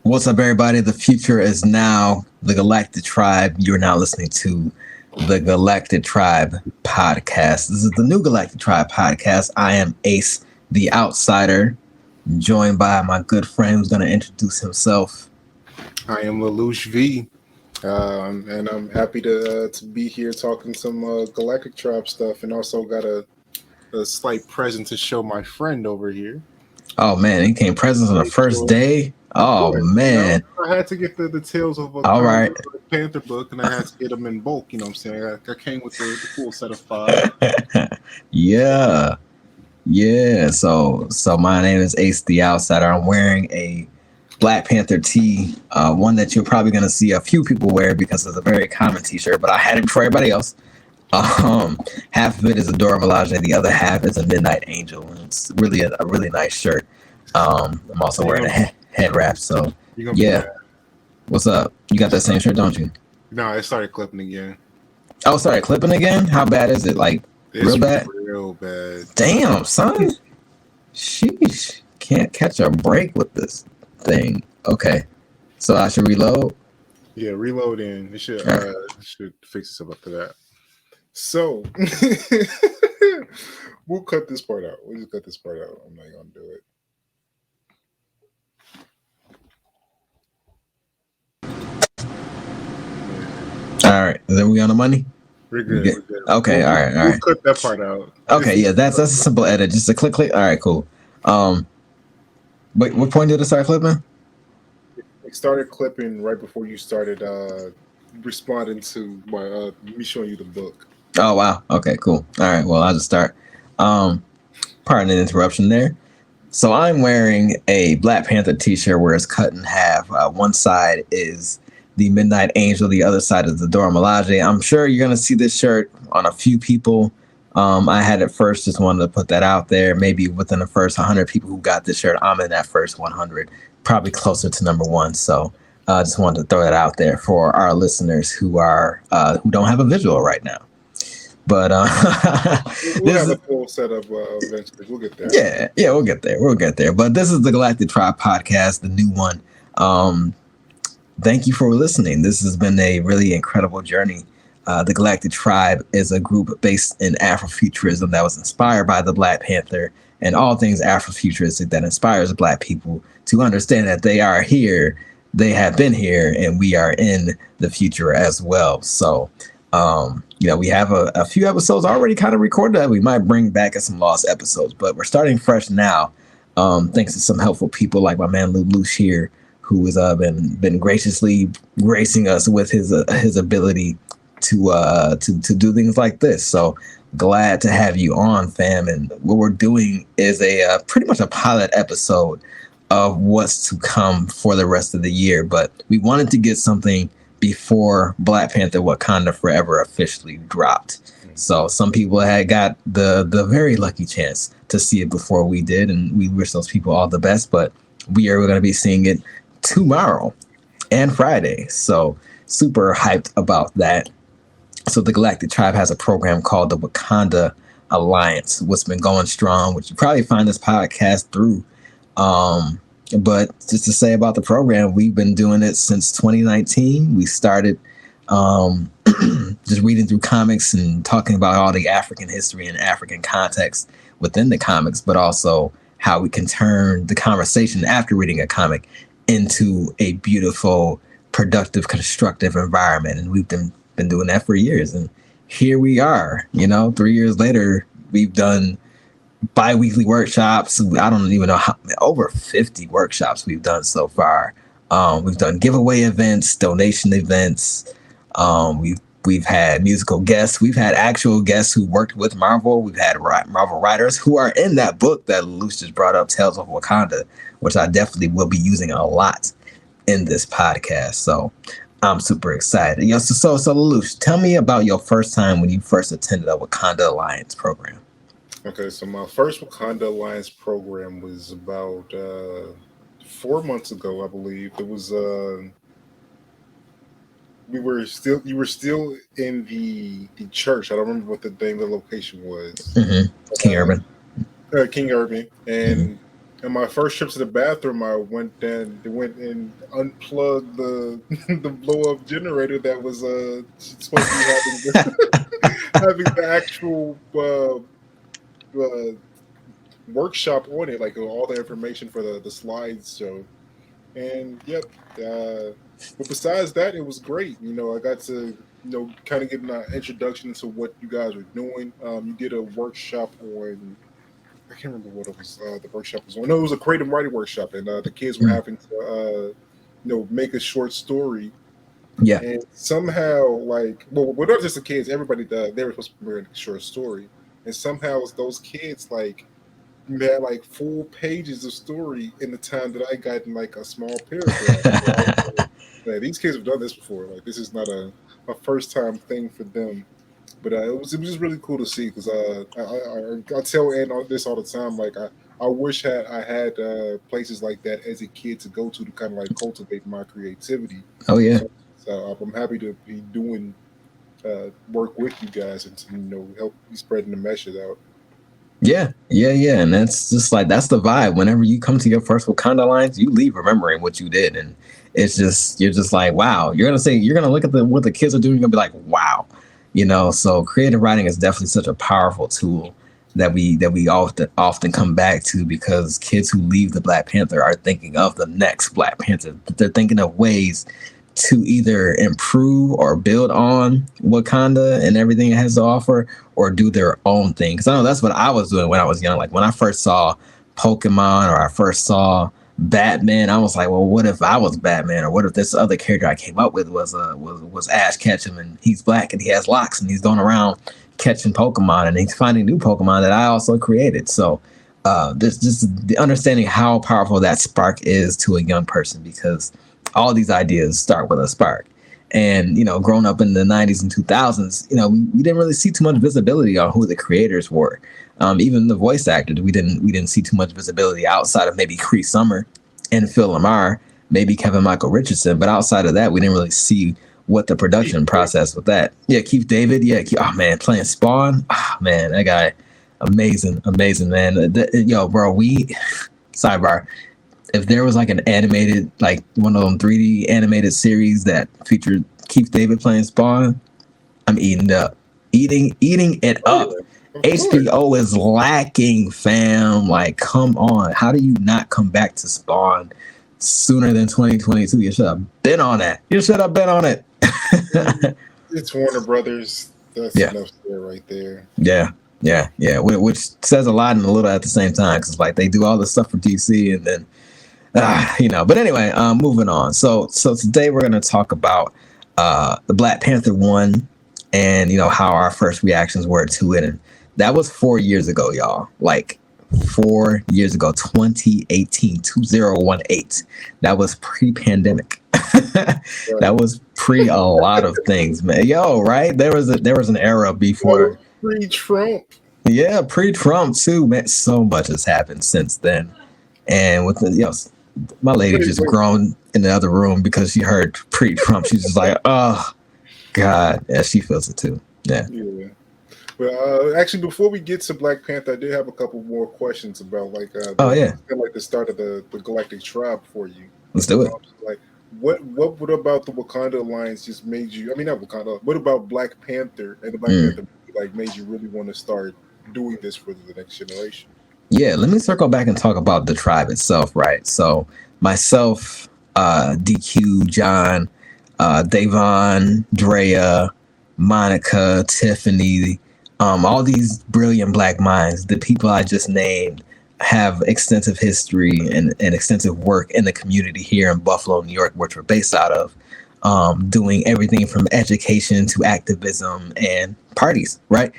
What's up, everybody? The future is now. The Galactic Tribe. You're now listening to the Galactic Tribe podcast. This is the new Galactic Tribe podcast. I am Ace, the outsider, joined by my good friend who's going to introduce himself. I am Lelouche V, and I'm happy to be here talking some Galactic Tribe stuff, and also got a slight present to show my friend over here. Oh, man. He came presents on the first day. Oh, man. I had to get the Tales of All right. Black Panther book, and I had to get them in bulk. You know what I'm saying? I came with the full set of 5. Yeah. So my name is Ace the Outsider. I'm wearing a Black Panther tee, one that you're probably going to see a few people wear because it's a very common t-shirt, but I had it before everybody else. Half of it is a Dora Milaje, the other half is a Midnight Angel, and it's really a really nice shirt. I'm also wearing a head wrap, so yeah. What's up? You got that same shirt, don't you? No, it started clipping again. Oh, sorry, clipping again? How bad is it? Like, it's real bad? Real bad. Damn, son. Sheesh. Can't catch a break with this thing. Okay. So I should reload? Yeah, reload in. It should fix itself after that. So we'll cut this part out. We'll just cut this part out. I'm not gonna do it. All right. Then we on the money? We're good. We're good. Okay. All right. We'll cut that part out. Okay. Yeah. That's a simple edit. Just a click. All right. Cool. But what point did it start clipping? It started clipping right before you started responding to my me showing you the book. Oh wow. Okay. Cool. All right. Well, I'll just start. Pardon the interruption there. So I'm wearing a Black Panther t-shirt where it's cut in half. One side is the Midnight Angel, the other side is the Dora Milaje. I'm sure you're gonna see this shirt on a few people. I had it first, just wanted to put that out there. Maybe within the first 100 people who got this shirt, I'm in that first 100, probably closer to number 1. So I just wanted to throw that out there for our listeners who are who don't have a visual right now. But we'll have a full setup eventually. We'll get there. Yeah, we'll get there. We'll get there. But this is the Galactic Tribe podcast, the new one. Thank you for listening. This has been a really incredible journey. The Galactic Tribe is a group based in Afrofuturism that was inspired by the Black Panther and all things Afrofuturistic that inspires Black people to understand that they are here, they have been here, and we are in the future as well. So, we have a few episodes already kind of recorded that we might bring back as some lost episodes, but we're starting fresh now. Thanks to some helpful people like my man Lelouche here, who has been graciously gracing us with his ability to do things like this. So glad to have you on, fam. And what we're doing is a pretty much a pilot episode of what's to come for the rest of the year. But we wanted to get something before Black Panther Wakanda Forever officially dropped. So some people had got the very lucky chance to see it before we did, and we wish those people all the best. But we are going to be seeing it tomorrow and Friday. So super hyped about that. So the Galactic Tribe has a program called the Wakanda Alliance, what's been going strong, which you probably find this podcast through. But just to say about the program, we've been doing it since 2019. We started just reading through comics and talking about all the African history and African context within the comics, but also how we can turn the conversation after reading a comic into a beautiful, productive, constructive environment. And we've been doing that for years. And here we are, 3 years later, we've done bi-weekly workshops. I don't even know over 50 workshops we've done so far. We've done giveaway events, donation events. We've had musical guests. We've had actual guests who worked with Marvel. We've had Marvel writers who are in that book that Lelouche just brought up, Tales of Wakanda, which I definitely will be using a lot in this podcast. So I'm super excited. So Lelouche, tell me about your first time when you first attended a Wakanda Alliance program. Okay, so my first Wakanda Alliance program was about 4 months ago, I believe. It was you were still in the church. I don't remember what the name of the location was. Mm-hmm. King Urban. King Urban, and And my first trip to the bathroom, I went and unplugged the the blow up generator that was supposed to be having having the actual workshop on it, like all the information for the slides show. And yep, but besides that, it was great. I got to kind of get an introduction to what you guys were doing. You did a workshop on. I can't remember what it was. The workshop was on. No, it was a creative writing workship, and the kids were having to, make a short story. Yeah. And somehow, like, well, not just the kids, everybody, they were supposed to write a short story, and somehow those kids like had like full pages of story in the time that I got in like a small paragraph. Like, these kids have done this before. Like, this is not a first time thing for them. But it was just really cool to see because I tell Ann on this all the time. Like I wish I had places like that as a kid to go to kind of like cultivate my creativity. Oh yeah. So I'm happy to be doing work with you guys and to help you spreading the message out. Yeah, and that's just like that's the vibe. Whenever you come to your first Wakanda Alliance, you leave remembering what you did, and it's just you're just like, wow. You're gonna look at what the kids are doing, you're gonna be like, wow. So creative writing is definitely such a powerful tool that we often come back to because kids who leave the Black Panther are thinking of the next Black Panther. They're thinking of ways to either improve or build on Wakanda and everything it has to offer, or do their own thing. Because I know that's what I was doing when I was young. Like when I first saw Pokemon or I first saw Batman, I was like, well, what if I was Batman, or what if this other character I came up with was Ash Ketchum, and he's black and he has locks and he's going around catching Pokemon and he's finding new Pokemon that I also created. So there's just the understanding how powerful that spark is to a young person, because all these ideas start with a spark. And growing up in the 90s and 2000s, we didn't really see too much visibility on who the creators were. Even the voice actors, we didn't see too much visibility outside of maybe Cree Summer and Phil Lamar, maybe Kevin Michael Richardson. But outside of that, we didn't really see what the production process with that. Yeah, Keith David. Yeah, oh man, playing Spawn. Oh man, that guy, amazing, man. Bro, sidebar. If there was like an animated, like one of them 3D animated series that featured Keith David playing Spawn, I'm eating it up. HBO is lacking, fam. Like, come on. How do you not come back to Spawn sooner than 2022? You should have been on that. It's Warner Brothers. That's enough there right there. Yeah. Which says a lot and a little at the same time, because like they do all this stuff for DC and then But anyway, moving on. So today we're going to talk about the Black Panther 1 and, how our first reactions were to it. And that was 4 years ago, y'all. Like 4 years ago, 2018, 2018. That was pre-pandemic. That was pre a lot of things, man. Yo, right? There was an era before. Pre-Trump. Yeah, pre-Trump too, man. So much has happened since then. And with my lady just groaned in the other room because she heard pre-Trump. She's just like, oh, God. Yeah, she feels it too. Yeah. Well, actually, before we get to Black Panther, I did have a couple more questions about like the start of the Galactic Tribe for you. Let's do it. Like, what about the Wakanda Alliance just made you? I mean, not Wakanda. What about Black Panther and the Black Panther made you really want to start doing this for the next generation? Yeah, let me circle back and talk about the tribe itself, right? So myself, DQ, John, Davon, Drea, Monica, Tiffany, all these brilliant Black minds, the people I just named, have extensive history and extensive work in the community here in Buffalo, New York, which we're based out of, doing everything from education to activism and parties, right?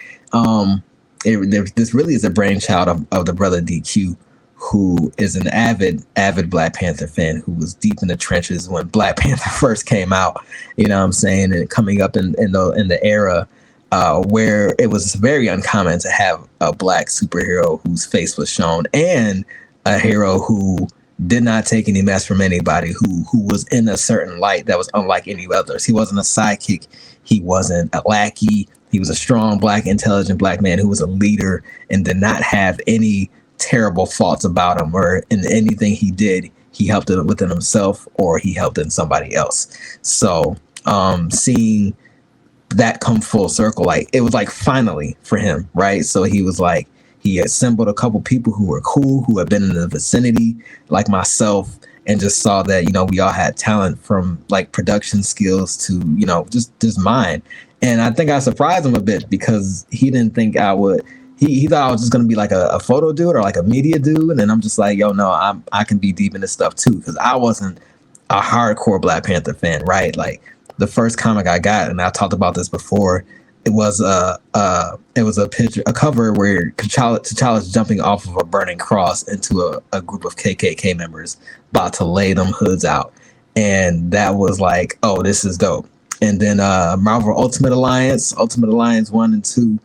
This really is a brainchild of the brother DQ, who is an avid Black Panther fan, who was deep in the trenches when Black Panther first came out, you know what I'm saying, and coming up in the era where it was very uncommon to have a Black superhero whose face was shown, and a hero who did not take any mess from anybody, who was in a certain light that was unlike any others. He wasn't a sidekick. He wasn't a lackey. He was a strong Black, intelligent Black man who was a leader and did not have any terrible faults about him, or in anything he did, he helped it within himself or he helped in somebody else. So seeing that come full circle, like it was like finally for him, right? So he was like, he assembled a couple people who were cool, who had been in the vicinity like myself, and just saw that, you know, we all had talent, from like production skills to, you know, just mine. And I think I surprised him a bit because he didn't think I would. He thought I was just gonna be like a photo dude or like a media dude, and then I'm just like, yo, no, I can be deep in this stuff too, because I wasn't a hardcore Black Panther fan, right? Like the first comic I got, and I talked about this before, it was a picture, a cover where T'Challa's jumping off of a burning cross into a group of KKK members about to lay them hoods out, and that was like, oh, this is dope. And then Marvel Ultimate Alliance 1 and 2,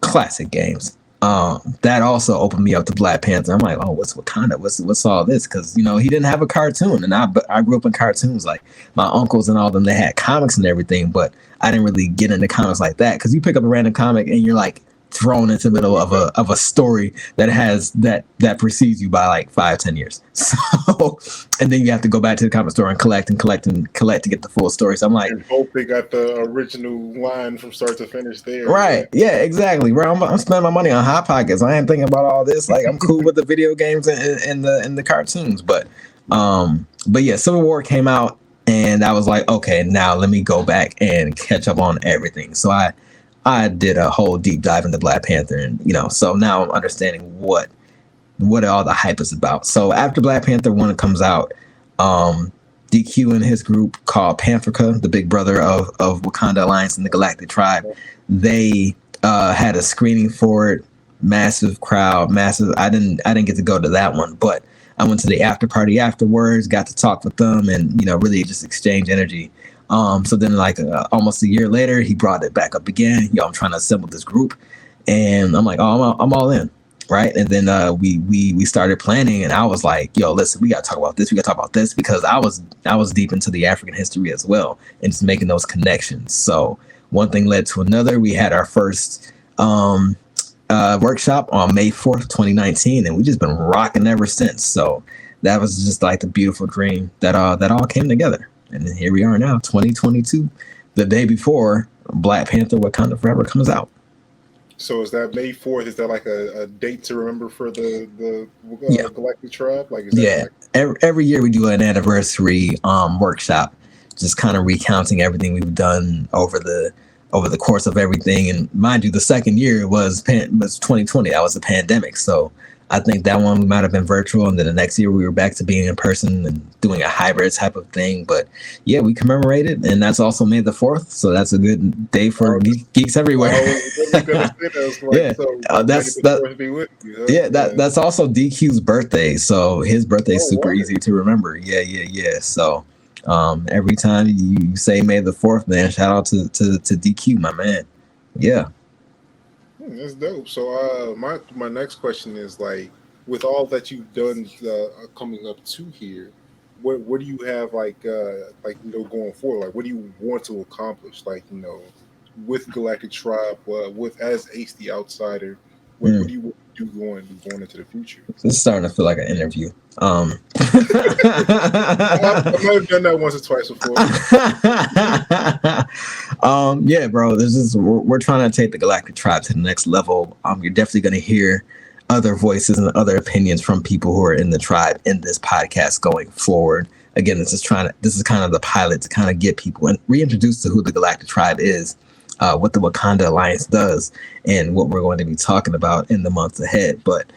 classic games. That also opened me up to Black Panther. I'm like, oh, what's Wakanda? What's all this? Because, you know, he didn't have a cartoon, and I grew up in cartoons. Like my uncles and all of them, they had comics and everything, but I didn't really get into comics like that. Because you pick up a random comic and you're like thrown into the middle of a story that has that precedes you by like 5-10 years. So, and then you have to go back to the comic store and collect to get the full story. So I'm like, and hope they got the original line from start to finish there. Right? Yeah, exactly. Bro, I'm spending my money on Hot Pockets. I ain't thinking about all this. Like, I'm cool with the video games and the cartoons, but yeah, Civil War came out, and I was like, okay, now let me go back and catch up on everything. So I did a whole deep dive into Black Panther, and, you know, so now I'm understanding what all the hype is about. So after Black Panther 1 comes out, DQ and his group called Panthrica, the big brother of Wakanda Alliance and the Galactic Tribe, they had a screening for it. Massive crowd, massive. I didn't get to go to that one, but I went to the after party afterwards, got to talk with them, and, you know, really just exchange energy. So then, like almost a year later, he brought it back up again. Yo, I'm trying to assemble this group, and I'm like, oh, I'm all in, right? And then we started planning, and I was like, yo, listen, we got to talk about this. We got to talk about this, because I was deep into the African history as well, and just making those connections. So one thing led to another. We had our first workshop on May 4th, 2019, and we just been rocking ever since. So that was just like the beautiful dream that all came together. And then here we are now, 2022, the day before Black Panther Wakanda Forever comes out. So is that May 4th? Is that like a date to remember for the Galactic Tribe? Like, is that every year we do an anniversary workshop, just kind of recounting everything we've done over the course of everything. And mind you, the second year was 2020. That was the pandemic. So I think that one we might have been virtual, and then the next year we were back to being in person and doing a hybrid type of thing. But yeah, we commemorated, and that's also May the 4th, so that's a good day for geeks everywhere. That's also DQ's birthday, so his birthday is super easy to remember. Yeah. So every time you say May the 4th, man, shout out to DQ, my man. Yeah. That's dope. So my next question is, like, with all that you've done coming up to here, what do you have like going forward? Like, what do you want to accomplish? Like, with Galactic Tribe, with as Ace the Outsider, what do you want to do going into the future? This is starting to feel like an interview. I might have done that once or twice before. Yeah, bro. We're trying to take the Galactic Tribe to the next level. You're definitely going to hear other voices and other opinions from people who are in the tribe in this podcast going forward. Again, this is kind of the pilot to kind of get people and reintroduce to who the Galactic Tribe is, what the Wakanda Alliance does, and what we're going to be talking about in the months ahead. But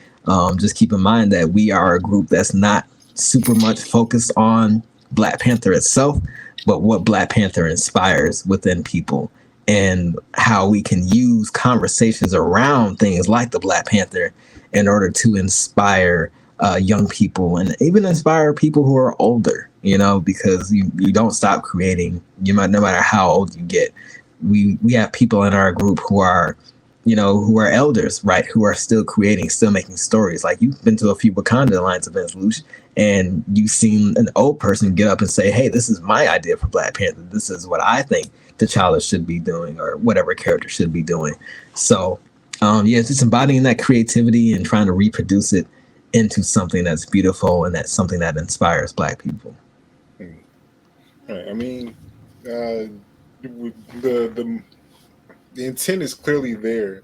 just keep in mind that we are a group that's not super much focused on Black Panther itself, but what Black Panther inspires within people, and how we can use conversations around things like the Black Panther in order to inspire young people, and even inspire people who are older, because you don't stop creating. No matter how old you get. We have people in our group who are elders, right? Who are still creating, still making stories. Like, you've been to a few Wakanda Alliance events, Lelouch, and you've seen an old person get up and say, hey, this is my idea for Black Panther. This is what I think T'Challa should be doing, or whatever character should be doing. So Yeah, it's just embodying that creativity and trying to reproduce it into something that's beautiful and that's something that inspires Black people. Hmm. Right. I mean, uh, the the intent is clearly there.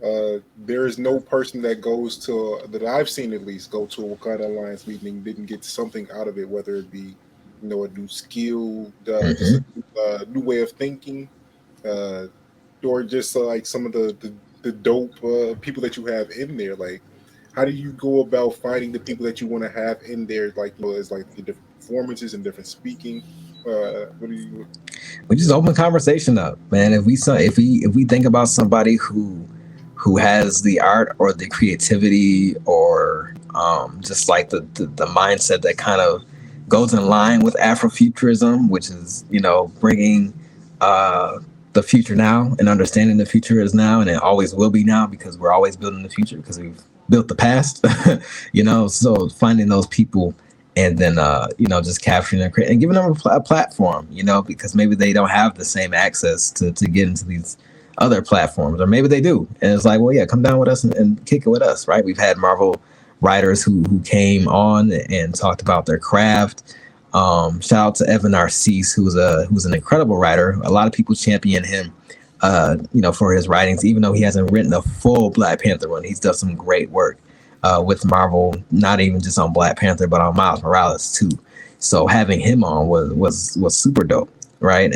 There is no person that goes to that I've seen at least go to a Wakanda Alliance meeting didn't get something out of it, whether it be a new skill, just Hmm. a new way of thinking, uh, or just like some of the dope people that you have in there. Like, how do you go about finding the people that you want to have in there? Like, as like the different performances and different speaking. What do you? We just open conversation up, man. If we think about somebody who has the art or the creativity or just like the mindset that kind of goes in line with Afrofuturism, which is bringing uh, the future now and understanding the future is now and it always will be now because we're always building the future because we've built the past. So finding those people and then just capturing them and giving them a platform, because maybe they don't have the same access to get into these other platforms, or maybe they do, and it's like, well, yeah, come down with us and kick it with us, right? We've had Marvel writers who came on and talked about their craft. Shout out to Evan Narcisse, who's an incredible writer. A lot of people champion him, for his writings, even though he hasn't written a full Black Panther one. He's done some great work with Marvel, not even just on Black Panther, but on Miles Morales too. So having him on was super dope, right?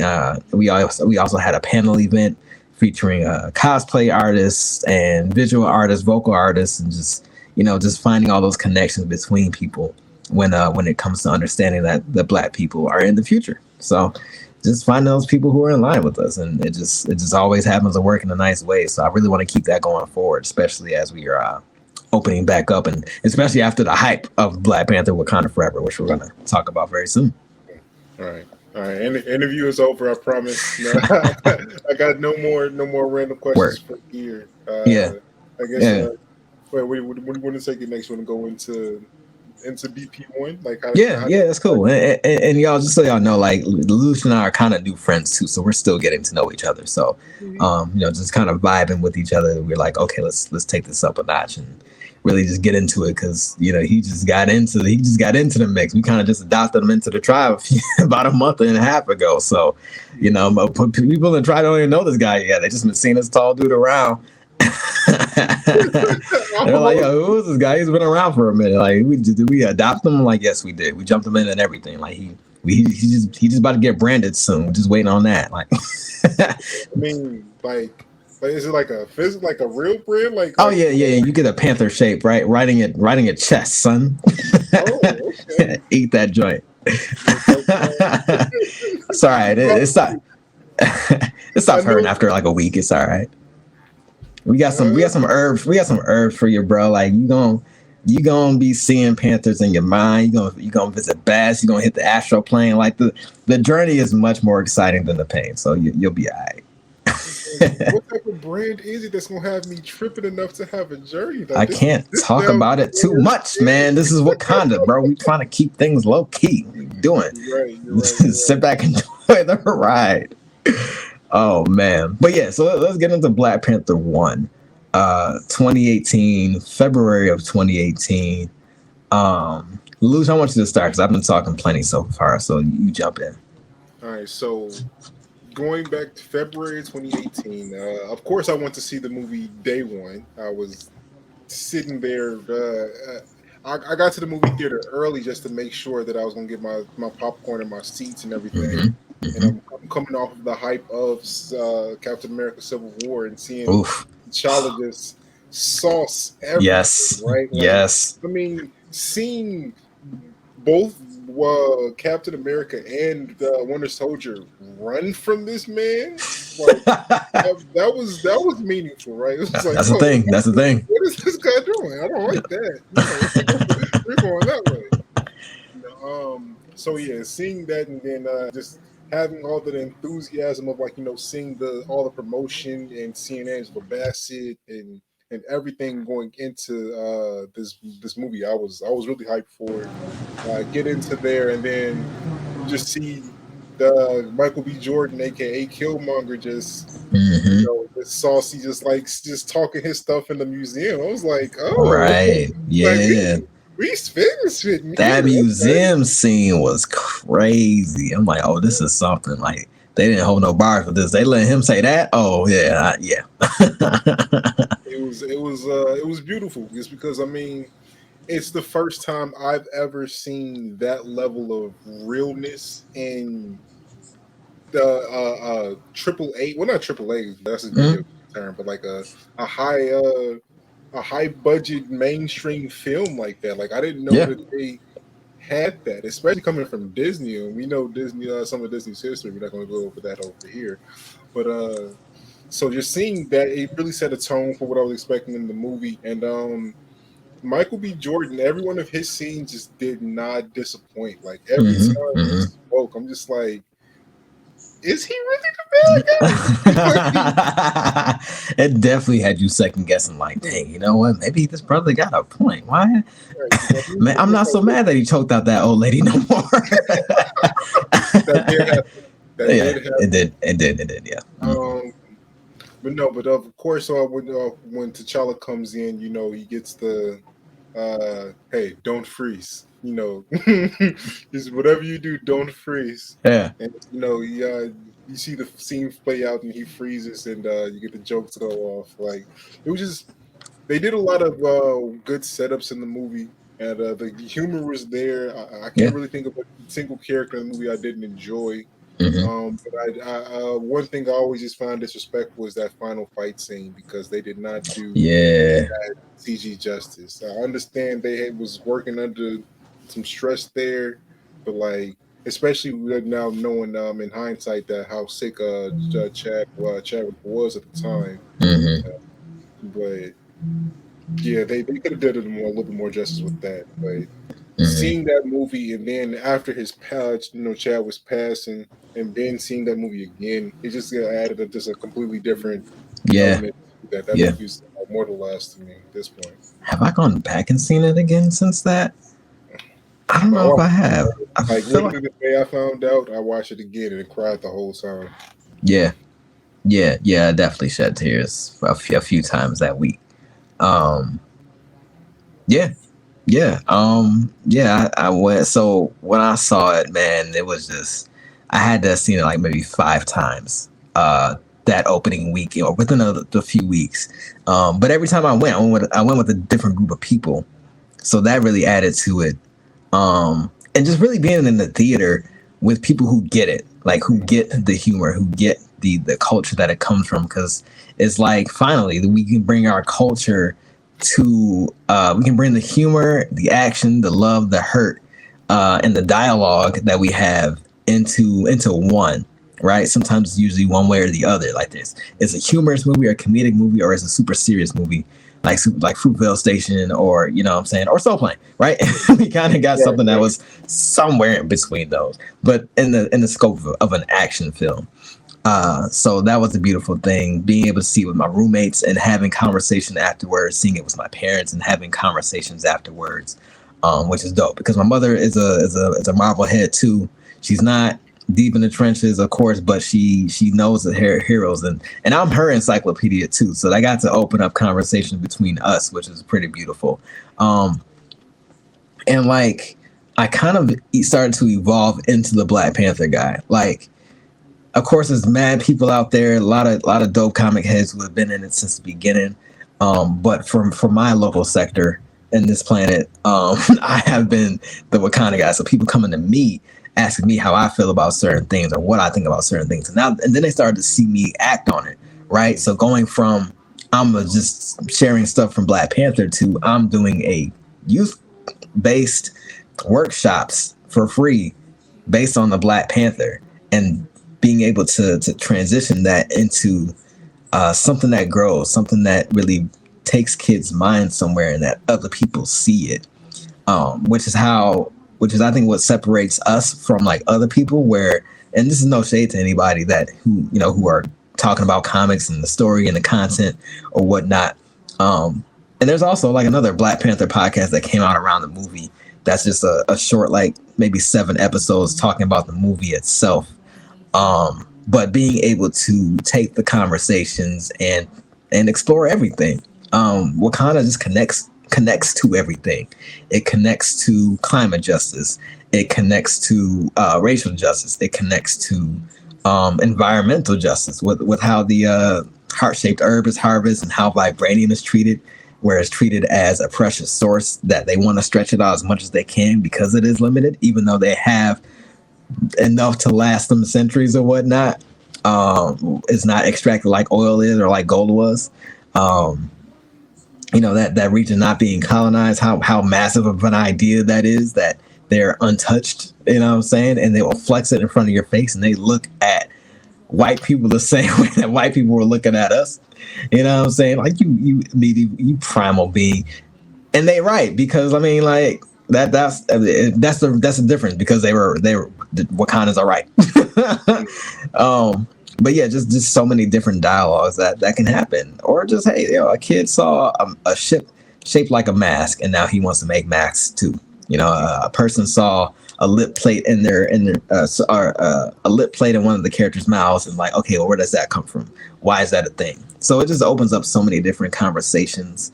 We also had a panel event featuring cosplay artists and visual artists, vocal artists, and just finding all those connections between people when it comes to understanding that the Black people are in the future. So just find those people who are in line with us, and it just always happens to work in a nice way. So I really want to keep that going forward, especially as we are opening back up, and especially after the hype of Black Panther: Wakanda Forever, which we're gonna talk about very soon. All right. All right. Interview is over. I promise. No, I got no more random questions Work, for here. yeah, I guess. yeah. Wait, what do you want to take it next? You want to go into BP1? Like Yeah, how yeah, that's cool. And y'all, just so y'all know, like Lelouch and I are kind of new friends too, so we're still getting to know each other. So, Mhm. just kind of vibing with each other. We're like, okay, let's take this up a notch and really just get into it because he just got into the mix. We kind of just adopted him into the tribe about a month and a half ago. So, people in the tribe don't even know this guy yet. They just been seeing this tall dude around. They're like, Almost. yo, who is this guy? He's been around for a minute. Like, did we adopt him? I'm like, yes, we did. We jumped him in and everything. Like, he just about to get branded soon. We're just waiting on that. Like, I mean, like is it like a physical, like a real brand? oh yeah, yeah, yeah. You get a panther shape, right? Riding a chest, son. Oh, okay. Eat that joint. It's like, It's all right. It's not. It I stops hurting know. after like a week. It's all right. We got some herbs. We got some herbs for you, bro. Like you gonna be seeing panthers in your mind. You gonna visit bats. You gonna hit the astral plane. Like the journey is much more exciting than the pain. So you'll be alright. What type of brand is it that's gonna have me tripping enough to have a journey? I Like can't this talk sounds about it too so much, man. This is Wakanda, bro. We trying to keep things low key. What we doing? You're right. You're right. You're Sit right. back and enjoy the ride. Oh man. But yeah, so let's get into Black Panther 1. 2018, February of 2018. Luge, I want you to start because I've been talking plenty so far. So you jump in. All right. So going back to February 2018, of course I went to see the movie day one. I was sitting there. I got to the movie theater early just to make sure that I was gonna get my popcorn and my seats and everything. Mm-hmm. And Mm-hmm. I'm coming off of the hype of Captain America: Civil War and seeing Oof. T'Challa just sauce everything, Yes. right? Like, Yes. I mean, seeing both Captain America and Winter Soldier run from this man, like that was meaningful, right? It was like, That's the oh, thing. That's the thing. what is this guy doing? I don't like that. No, we're going that way. So yeah, seeing that and then just having all the enthusiasm of like seeing the all the promotion and seeing Angela Bassett and everything going into this movie, I was really hyped for it. Get into there and then you just see the Michael B. Jordan, aka Killmonger, just Mm-hmm. Saucy just talking his stuff in the museum. I was like, oh, Right. like Yeah. we spitting That here. museum scene was crazy. I'm like, oh, this is something. Like, they didn't hold no bars for this. They let him say that. Oh yeah, yeah. It was beautiful. Just because I mean, it's the first time I've ever seen that level of realness in the triple A. Well, not triple A. That's a Mhm. negative term, but like a high budget mainstream film like that. Like I didn't know Yeah. that they had that, especially coming from Disney. And we know Disney, some of Disney's history. We're not going to go over that over here, but so just seeing that, it really set a tone for what I was expecting in the movie. And Michael B. Jordan, every one of his scenes just did not disappoint. Like every Hmm. time he Hmm. spoke, I'm just like, is he really the bad guy? It definitely had you second guessing. Like, dang, you know what? Maybe this brother got a point. Why? Like, Man, I'm not so mad that he choked out that old lady no more. that did happen. That Yeah, did it happen. did. It did. It did. Yeah. Mhm. But no, but of course, when T'Challa comes in, he gets the hey, don't freeze. Just whatever you do, don't freeze. Yeah. And you see the scene play out, and he freezes, and you get the jokes go off. Like it was just they did a lot of good setups in the movie, and the humor was there. I Yeah. can't really think of a single character in the movie I didn't enjoy. Hmm. But one thing I always just found disrespectful was that final fight scene because they did not do Yeah. CG justice. I understand they was working under some stress there, but like especially with now knowing in hindsight that how sick Chadwick was at the time. Hmm. But yeah, they could have did it a little bit more justice with that. But Hmm. seeing that movie and then after his patch, Chad was passing, and then seeing that movie again, it just added just a completely different Yeah. element that Yeah. movie's immortalized to me at this point. Have I gone back and seen it again since that? I don't But I know if I watched it, have. I like feel like literally the day I found out, I watched it again and cried the whole time. yeah, yeah, yeah. I definitely shed tears a few times that week. Um, yeah, yeah, yeah. I went. So when I saw it, man, it was just I had to have seen it like maybe 5 times. That opening week, within a few weeks. But every time I went with a different group of people, so that really added to it. And just really being in the theater with people who get it, like who get the humor, who get the culture that it comes from, because it's like finally we can bring our culture to we can bring the humor, the action, the love, the hurt, and the dialogue that we have into one. Right? Sometimes it's usually one way or the other. Like this, it's a humorous movie or a comedic movie, or it's a super serious movie like Fruitvale Station, or what I'm saying, or Soul Plane, right? We kind of got Right, something that right. was somewhere in between those, but in the scope of an action film. So that was a beautiful thing, being able to see it with my roommates and having conversation afterwards, seeing it with my parents and having conversations afterwards, which is dope because my mother is a Marvel head too. She's not deep in the trenches, of course, but she knows the heroes, and I'm her encyclopedia too. So I got to open up conversation between us, which is pretty beautiful. Um, and like I kind of started to evolve into the Black Panther guy. Like, of course, there's mad people out there, a lot of dope comic heads who have been in it since the beginning. But from my local sector in this planet, I have been the Wakanda guy. So people coming to me asking me how I feel about certain things or what I think about certain things, and then they started to see me act on it. Right. So going from just sharing stuff from Black Panther to I'm doing a youth based workshops for free based on the Black Panther, and being able to transition that into something that grows, something that really takes kids' minds somewhere, and that other people see it. Which is I think what separates us from like other people. Where, and this is no shade to anybody that who are talking about comics and the story and the content or whatnot. And there's also like another Black Panther podcast that came out around the movie. That's just a short, like maybe 7 episodes talking about the movie itself. but being able to take the conversations and explore everything. Wakanda just connects to everything. It connects to climate justice. It connects to racial justice. It connects to environmental justice with how the heart-shaped herb is harvested and how vibranium is treated, where it's treated as a precious source that they want to stretch it out as much as they can because it is limited, even though they have enough to last them centuries or whatnot. It's not extracted like oil is or like gold was. That region not being colonized, how massive of an idea that is, that they're untouched, you know what I'm saying? And they will flex it in front of your face and they look at white people the same way that white people were looking at us. You know what I'm saying? Like you primal being. And they right, because I mean like that's the difference, because they were the Wakandas are right. But yeah, just so many different dialogues that can happen. Or just, hey, a kid saw a ship shaped like a mask and now he wants to make masks too. A person saw a lip plate in a lip plate in one of the characters' mouths and like, okay, well, where does that come from? Why is that a thing? So it just opens up so many different conversations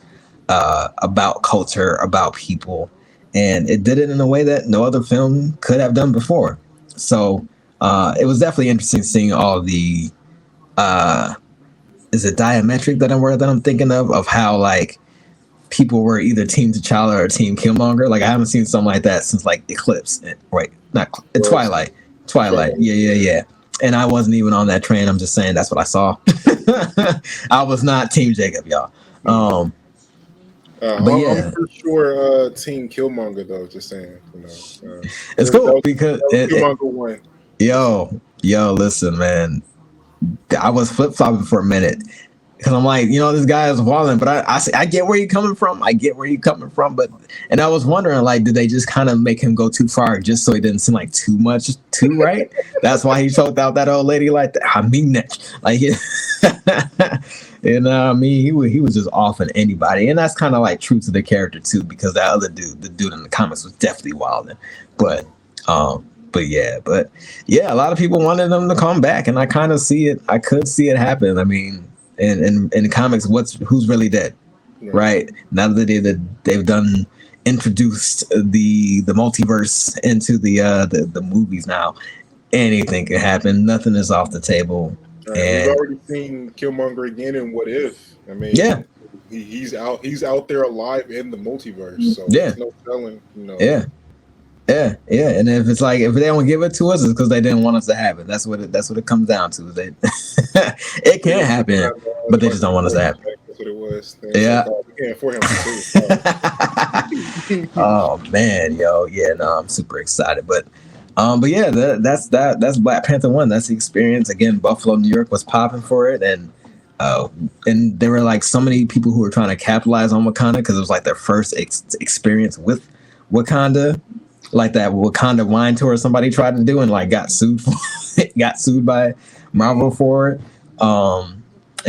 about culture, about people, and it did it in a way that no other film could have done before. So it was definitely interesting seeing all the is it diametric that I'm thinking of how like people were either Team T'Challa or Team Killmonger. Like I haven't seen something like that since like Eclipse, right? Not Twilight. Yeah. And I wasn't even on that train. I'm just saying that's what I saw. I was not Team Jacob, y'all. But yeah, I'm for sure Team Killmonger though. Just saying, it's cool because Killmonger won. Yo, listen, man. I was flip flopping for a minute because I'm like, this guy is wilding, but I get where you're coming from. But and I was wondering, like, did they just kind of make him go too far just so he didn't seem like too right? That's why he choked out that old lady like that. I mean that, like, I mean, he was just off on anybody, and that's kind of like true to the character too, because that other dude, the dude in the comics, was definitely wilding, but yeah, a lot of people wanted them to come back, and I kind of see it. I could see it happen. I mean, in the comics, who's really dead, right? Now that they've done introduced the multiverse into the movies now, anything can happen. Nothing is off the table. We've already seen Killmonger again in What If. I mean, yeah, he's out there alive in the multiverse. So yeah, there's no telling, Yeah, and if they don't give it to us, it's because they didn't want us to have it. That's what it comes down to. It can happen, but they just don't want us to have it. That's what it was. Yeah. For him too. Oh man, I'm super excited. But yeah, that's Black Panther 1. That's the experience. Again, Buffalo, New York was popping for it, and there were like so many people who were trying to capitalize on Wakanda because it was like their first experience with Wakanda. Like that Wakanda wine tour somebody tried to do and like got sued by Marvel for it. And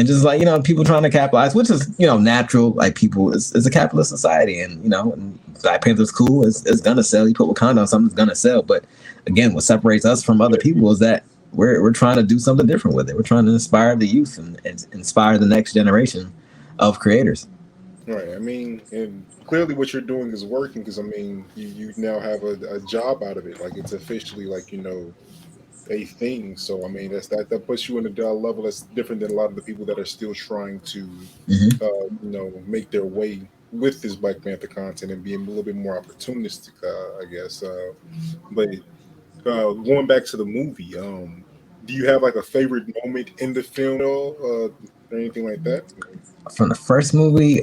just like, people trying to capitalize, which is, natural. Like people, it's a capitalist society, and and Black Panther's cool. It's gonna sell. You put Wakanda on something, it's gonna sell. But again, what separates us from other people is that we're trying to do something different with it. We're trying to inspire the youth and inspire the next generation of creators. Right. I mean, and clearly what you're doing is working, because I mean, you now have a job out of it. Like it's officially like a thing. So I mean, that puts you in a level that's different than a lot of the people that are still trying to make their way with this Black Panther content and being a little bit more opportunistic, I guess. But going back to the movie, do you have like a favorite moment in the film or anything like that? From the first movie,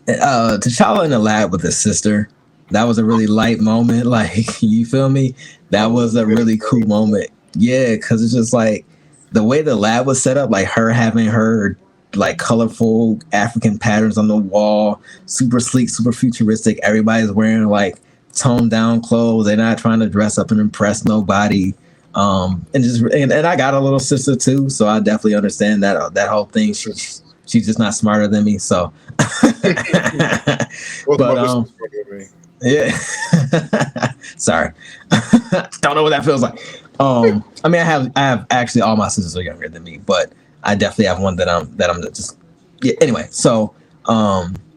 T'Challa in the lab with his sister. That was a really light moment. Like, you feel me? That was a really cool moment. Yeah, because it's just like the way the lab was set up, like her having her like colorful African patterns on the wall, super sleek, super futuristic. Everybody's wearing like toned down clothes. They're not trying to dress up and impress nobody. And I got a little sister too, so I definitely understand that whole thing. She's just not smarter than me, so. Yeah. Sorry. Don't know what that feels like. I mean, I have actually all my sisters are younger than me, but I definitely have one that I'm just yeah. Anyway, so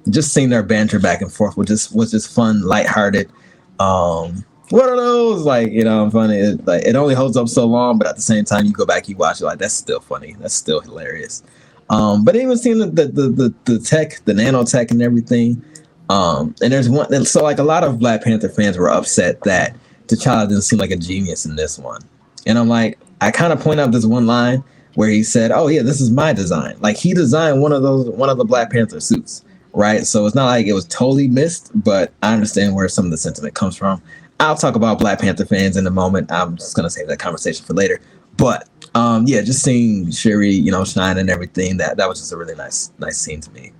just seeing their banter back and forth was just fun, lighthearted. What are those like? You know, funny. It only holds up so long, but at the same time, you go back, you watch it, like that's still funny. That's still hilarious. But even seeing the tech, the nanotech, and everything. And there's one. So like a lot of Black Panther fans were upset that T'Challa didn't seem like a genius in this one. And I'm like, I kind of point out this one line where he said, "Oh yeah, this is my design." Like he designed one of the Black Panther suits, right? So it's not like it was totally missed, but I understand where some of the sentiment comes from. I'll talk about Black Panther fans in a moment. I'm just gonna save that conversation for later. But yeah, just seeing Shuri, you know, shine and everything, that was just a really nice scene to me.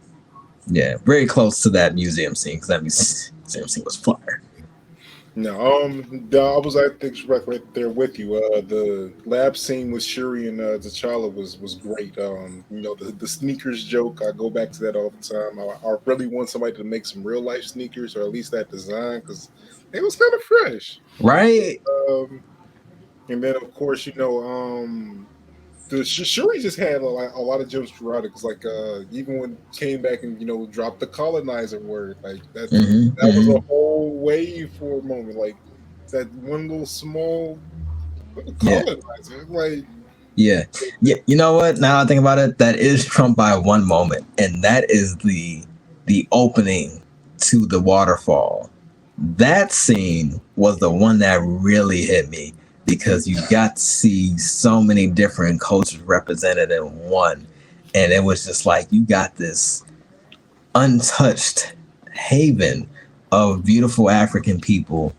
Yeah, very close to that museum scene because that museum scene was fire. No, I was I think right there with you. The lab scene with Shuri and T'Challa was great. You know the sneakers joke. I go back to that all the time. I really want somebody to make some real life sneakers or at least that design because it was kind of fresh. Right? Um, and then of course you know the Shuri just had a lot of gems throughout it because like even when it came back and you know dropped the colonizer word like that was a Hmm. whole wave for a moment like that one little small Yeah, colonizer like yeah, yeah. You know what? Now I think about it, that is trumped by one moment, and that is the opening to the waterfall. That scene was the one that really hit me because you got to see so many different cultures represented in one, and it was just like you got this untouched haven of beautiful African people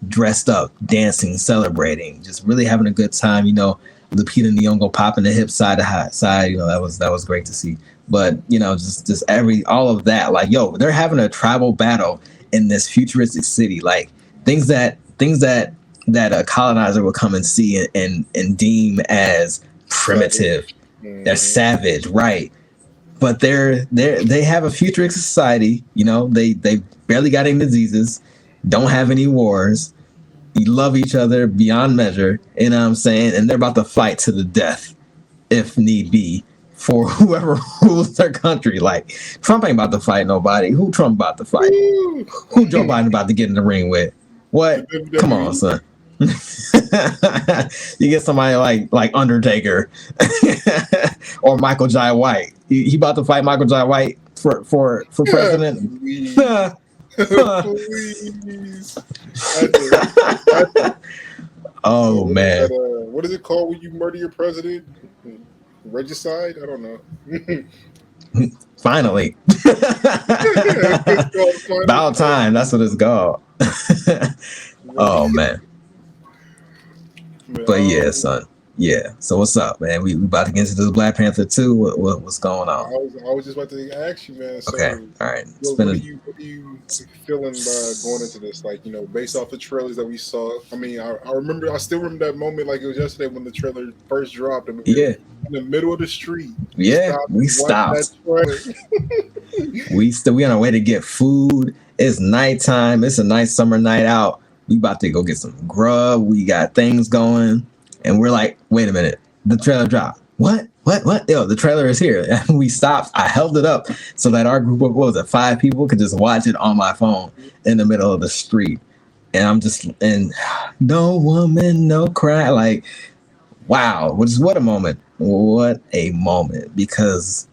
dressed up, dancing, celebrating, just really having a good time. You know, Lupita Nyong'o popping the hips side to side. You know, that was great to see. But you know, just all of that. Like, yo, they're having a tribal battle in this futuristic city. Like things that a colonizer would come and see and deem as primitive. savage. They're Hmm. savage, right? But they have a futuristic society. You know, they barely got any diseases, don't have any wars, you love each other beyond measure. You know what I'm saying? And they're about to fight to the death if need be for whoever rules their country. Like Trump ain't about to fight nobody. Who Trump about to fight? Woo! Who Joe Biden about to get in the ring with? The What? Come on, WWE. son. You get somebody like Undertaker or Michael Jai White. He about to fight Michael Jai White for Yeah, president. please, please. I did. I Oh what is that? man. What is it called when you murder your president? Regicide? I don't know. Finally. It's called finally. About time. That's what it's called. Oh man. But, But yeah, son. Yeah. So what's up, man? We about to get into this Black Panther 2. What's going on? I was just about to ask you, man. Okay. So, All right. It's been what are you feeling going into this? Like, you know, based off the trailers that we saw. I mean, I remember, I still remember that moment like it was yesterday when the trailer first dropped, and we were yeah. in the middle of the street. We Yeah. stopped We and watched that stopped. trailer. We on our way to get food. It's nighttime. It's a nice summer night out. We about to go get some grub. We got things going. And we're like, wait a minute. The trailer dropped. What? What? Yo, the trailer is here. And we stopped. I held it up so that our group of, what was it, 5 people could just watch it on my phone in the middle of the street. And I'm just, and no woman, no cry. Like, wow. What a moment. What a moment. Because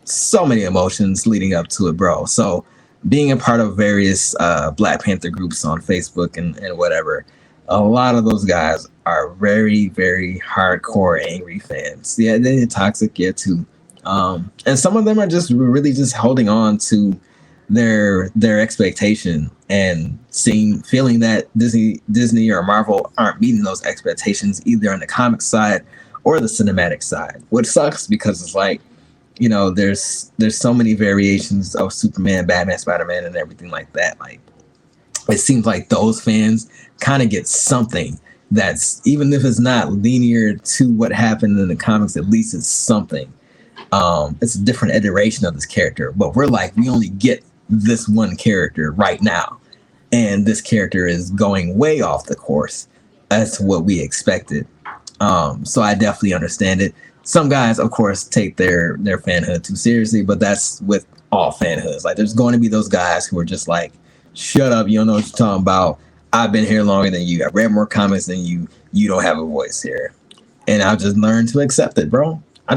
so many emotions leading up to it, bro. So being a part of various Black Panther groups on Facebook and whatever, a lot of those guys are very, very hardcore angry fans. Yeah, they're toxic, yeah, too. And some of them are just really just holding on to their expectation and feeling that Disney or Marvel aren't meeting those expectations either on the comic side or the cinematic side. Which sucks because it's like, you know, there's so many variations of Superman, Batman, Spider-Man, and everything like that. Like, it seems like those fans kind of get something that's, even if it's not linear to what happened in the comics, at least it's something. It's a different iteration of this character, but we're like, we only get this one character right now, and this character is going way off the course. as to what we expected. So I definitely understand it. Some guys, of course, take their fanhood too seriously, but that's with all fanhoods. Like, there's going to be those guys who are just like, "Shut up! You don't know what you're talking about. I've been here longer than you. I read more comics than you. You don't have a voice here." And I've just learned to accept it, bro. I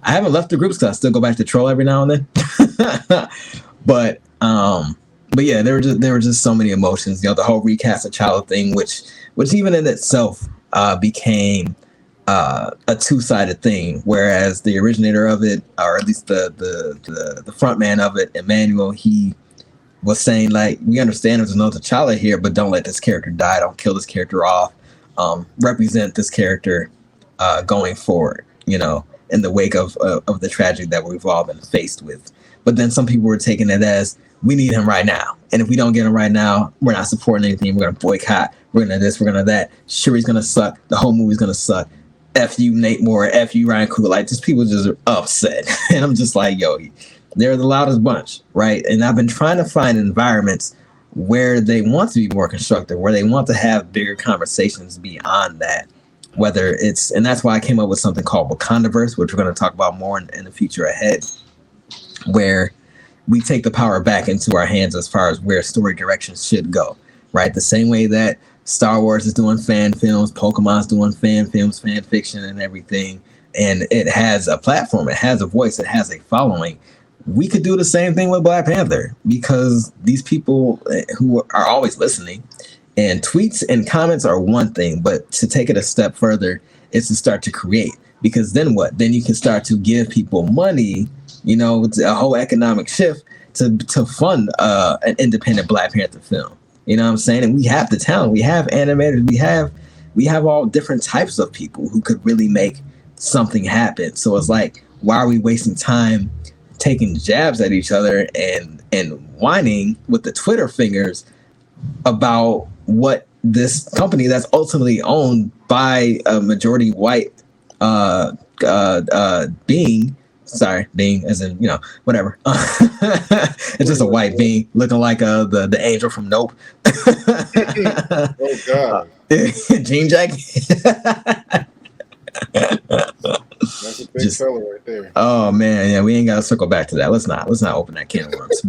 haven't left the groups because I still go back to troll every now and then. but but yeah, there were just so many emotions. You know, the whole recast of Child thing, which even in itself became a two-sided thing. Whereas the originator of it, or at least the front man of it, Emmanuel, he was saying, like, we understand there's another T'Challa here, but don't let this character die. Don't kill this character off. Represent this character going forward, you know, in the wake of the tragedy that we've all been faced with. But then some people were taking it as, we need him right now. And if we don't get him right now, we're not supporting anything. We're going to boycott. We're going to this. We're going to that. Shuri's going to suck. The whole movie's going to suck. F you, Nate Moore. F you, Ryan Coogler. Like, just people just are upset. And I'm just like, yo, they're the loudest bunch, right? And I've been trying to find environments where they want to be more constructive, where they want to have bigger conversations beyond that. Whether it's, and that's why I came up with something called Wakandaverse, which we're going to talk about more in the future ahead, where we take the power back into our hands as far as where story directions should go, right? The same way that Star Wars is doing fan films, Pokemon's doing fan films, fan fiction, and everything, and it has a platform, it has a voice, it has a following. We could do the same thing with Black Panther, because these people who are always listening, and tweets and comments are one thing, but to take it a step further is to start to create. Because then what? Then you can start to give people money, you know, it's a whole economic shift to fund an independent Black Panther film. You know what I'm saying? And we have the talent. We have animators. We have all different types of people who could really make something happen. So it's like, why are we wasting time taking jabs at each other and whining with the Twitter fingers about what this company that's ultimately owned by a majority white being as in, you know, whatever. It's just a white being looking like the angel from Nope. Oh God. Jean Jack. That's a big fella right there. Oh man, yeah, we ain't gotta circle back to that. Let's not open that can of worms.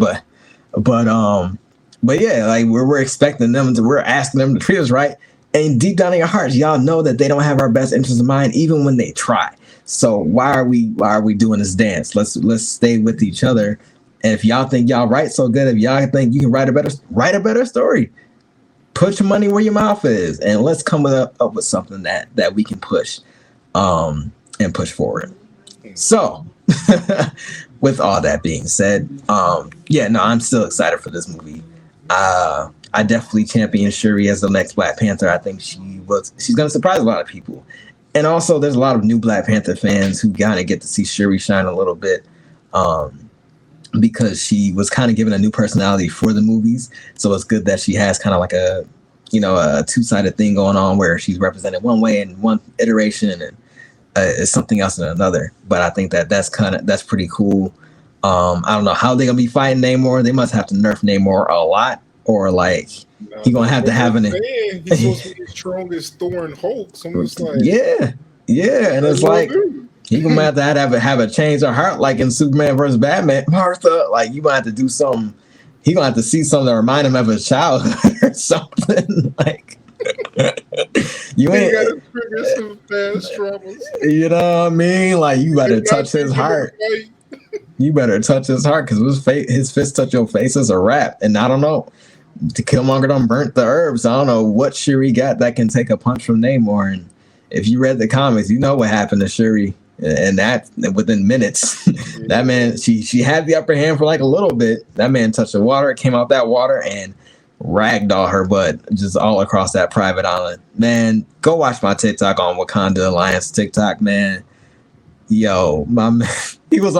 But yeah, like we're expecting them we're asking them to treat us right. And deep down in your hearts, y'all know that they don't have our best interests in mind, even when they try. So why are we doing this dance? Let's stay with each other. And if y'all think y'all write so good, if y'all think you can write a better story, put your money where your mouth is, and let's come up with something that we can push, and push forward. So, with all that being said, I'm still excited for this movie. I definitely champion Shuri as the next Black Panther. I think she's going to surprise a lot of people. And also, there's a lot of new Black Panther fans who kind of get to see Shuri shine a little bit, because she was kind of given a new personality for the movies. So it's good that she has kind of like a two-sided thing going on where she's represented one way in one iteration and is something else in another. But I think that's pretty cool. I don't know how they're gonna be fighting Namor. They must have to nerf Namor a lot, or like he's gonna have to have an. He's supposed to be the strongest Thor and Hulk. So it's like yeah, and it's like he's gonna have to have a change of heart, like in Superman versus Batman. Martha, like you gonna have to do something. He's gonna have to see something to remind him of his childhood or something. Like you ain't gotta trigger some past troubles. You know what I mean? Like you better touch his heart. You better touch his heart, because his fist touch your face is a wrap. And I don't know, to Killmonger done burnt the herbs. I don't know what Shuri got that can take a punch from Namor. And if you read the comics, you know what happened to Shuri. And that within minutes, that man, she had the upper hand for like a little bit. That man touched the water, came out that water, and ragdoll her butt just all across that private island. Man, go watch my TikTok on Wakanda Alliance TikTok, man. Yo, my man, he was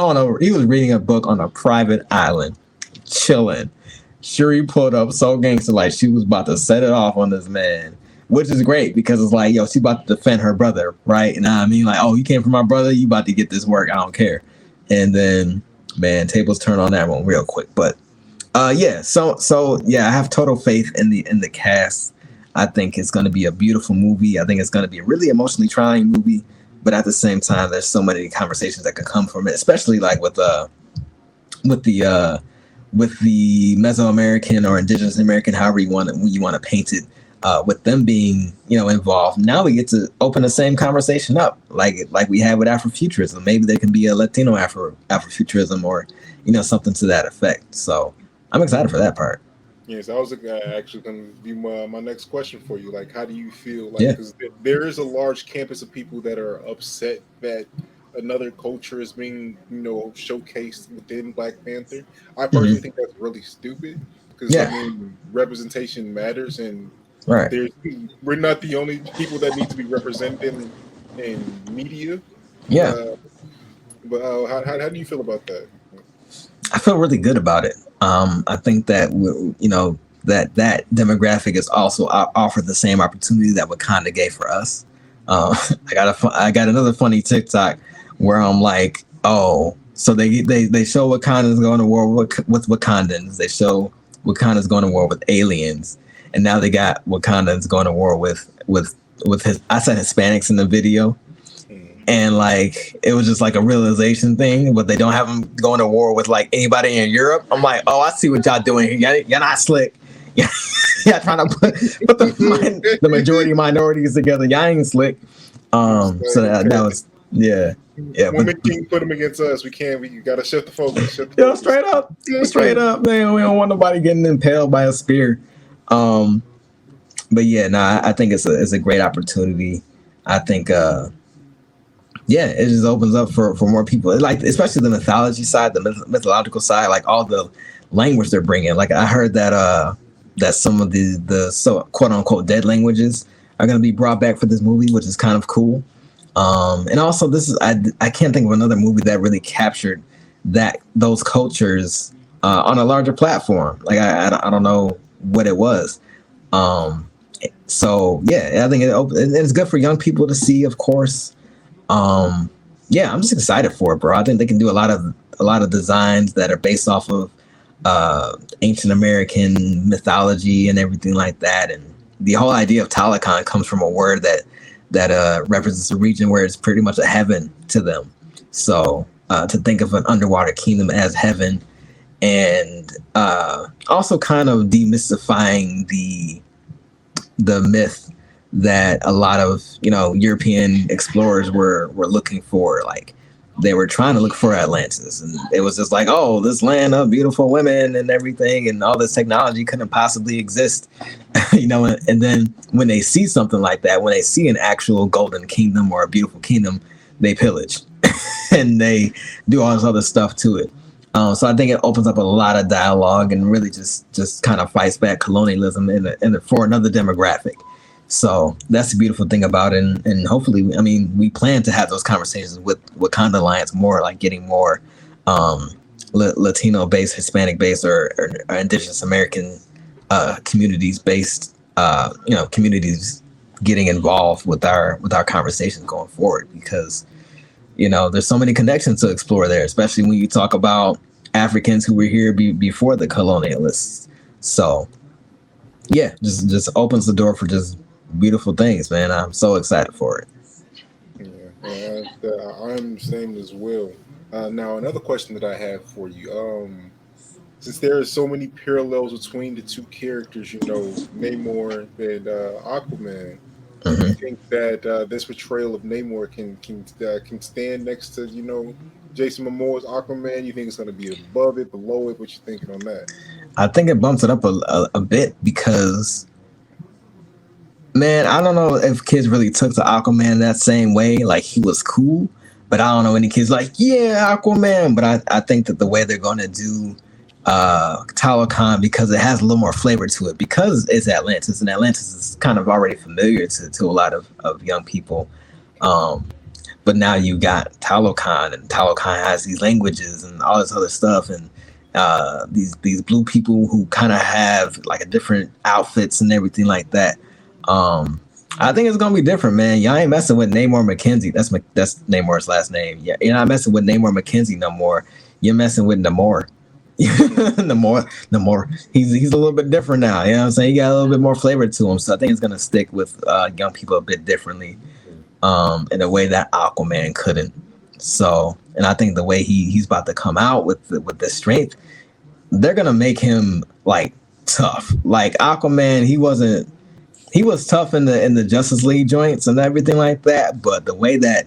reading a book on a private island, chilling. Shuri pulled up so gangster, like she was about to set it off on this man, which is great because it's like, yo, she about to defend her brother, right? And I mean, like, oh, you came from my brother, you about to get this work, I don't care. And then, man, tables turn on that one real quick. But so I have total faith in the cast. I think it's going to be a beautiful movie. I think it's going to be a really emotionally trying movie, but at the same time, there's so many conversations that could come from it, especially like with the with the Mesoamerican or Indigenous American, however you want to paint it, with them being involved. Now we get to open the same conversation up, like we had with Afrofuturism. Maybe there can be a Latino Afrofuturism, or something to that effect. So I'm excited for that part. Yes, that was actually going to be my next question for you. Like, how do you feel? Like, Yeah. because there is a large campus of people that are upset that another culture is being, showcased within Black Panther. I personally Hmm. think that's really stupid because, I Yeah. mean, representation matters, and Right. there's we're not the only people that need to be represented in media. Yeah. Uh, but how do you feel about that? I feel really good about it. I think that that demographic is also offered the same opportunity that Wakanda gave for us. I got another funny TikTok where I'm like, oh, so they show Wakanda's going to war with Wakandans. They show Wakanda's going to war with aliens, and now they got Wakandans going to war with his. I said Hispanics in the video, and like it was just like a realization thing, but they don't have them going to war with like anybody in Europe. I'm like, oh, I see what y'all doing here. Y'all not slick. Yeah, trying to put the majority minorities together. Y'all ain't slick. So that was yeah. But Women can't put them against us. We can't. We gotta shift the focus. straight up, man. We don't want nobody getting impaled by a spear. Um, but yeah, I think it's a great opportunity. I think yeah, it just opens up for more people, like especially the mythology side, the mythological side, like all the language they're bringing. Like I heard that some of the so quote unquote dead languages are going to be brought back for this movie, which is kind of cool. And also this is I can't think of another movie that really captured those cultures on a larger platform. Like I don't know what it was. Um, so yeah, I think it's good for young people to see, of course. Yeah, I'm just excited for it, bro. I think they can do a lot of designs that are based off of ancient American mythology and everything like that. And the whole idea of Talakan comes from a word that represents a region where it's pretty much a heaven to them. So to think of an underwater kingdom as heaven, and also kind of demystifying the myth that a lot of European explorers were looking for. Like they were trying to look for Atlantis, and it was just like, oh, this land of beautiful women and everything, and all this technology couldn't possibly exist. And then when they see something like that, when they see an actual golden kingdom or a beautiful kingdom, they pillage and they do all this other stuff to it. So I think it opens up a lot of dialogue and really just kind of fights back colonialism for another demographic. So that's the beautiful thing about it. And hopefully, I mean, we plan to have those conversations with Wakanda Alliance more, like getting more Latino-based, Hispanic-based, or Indigenous American communities-based, communities getting involved with our conversations going forward, because there's so many connections to explore there, especially when you talk about Africans who were here before the colonialists. So yeah, just opens the door for just beautiful things, man. I'm so excited for it. Yeah, I'm the same as well. Now, another question that I have for you. Since there are so many parallels between the two characters, Namor and Aquaman, do you Hmm. think that this portrayal of Namor can stand next to Jason Momoa's Aquaman? You think it's going to be above it, below it? What you thinking on that? I think it bumps it up a bit because, man, I don't know if kids really took to Aquaman that same way. Like he was cool, but I don't know any kids like, yeah, Aquaman. But I think that the way they're going to do Talokan, because it has a little more flavor to it, because it's Atlantis, and Atlantis is kind of already familiar to a lot of young people. Um, but now you got Talokan, and Talokan has these languages and all this other stuff, and these blue people who kind of have like a different outfits and everything like that. I think it's gonna be different, man. Y'all ain't messing with Namor McKenzie. That's Namor's last name. Yeah, you're not messing with Namor McKenzie no more. You're messing with Namor. The more he's a little bit different now. You know what I'm saying? He got a little bit more flavor to him. So I think it's gonna stick with young people a bit differently, in a way that Aquaman couldn't. So, and I think the way he's about to come out with the strength, they're gonna make him like tough. Like Aquaman, he was tough in the Justice League joints and everything like that. But the way that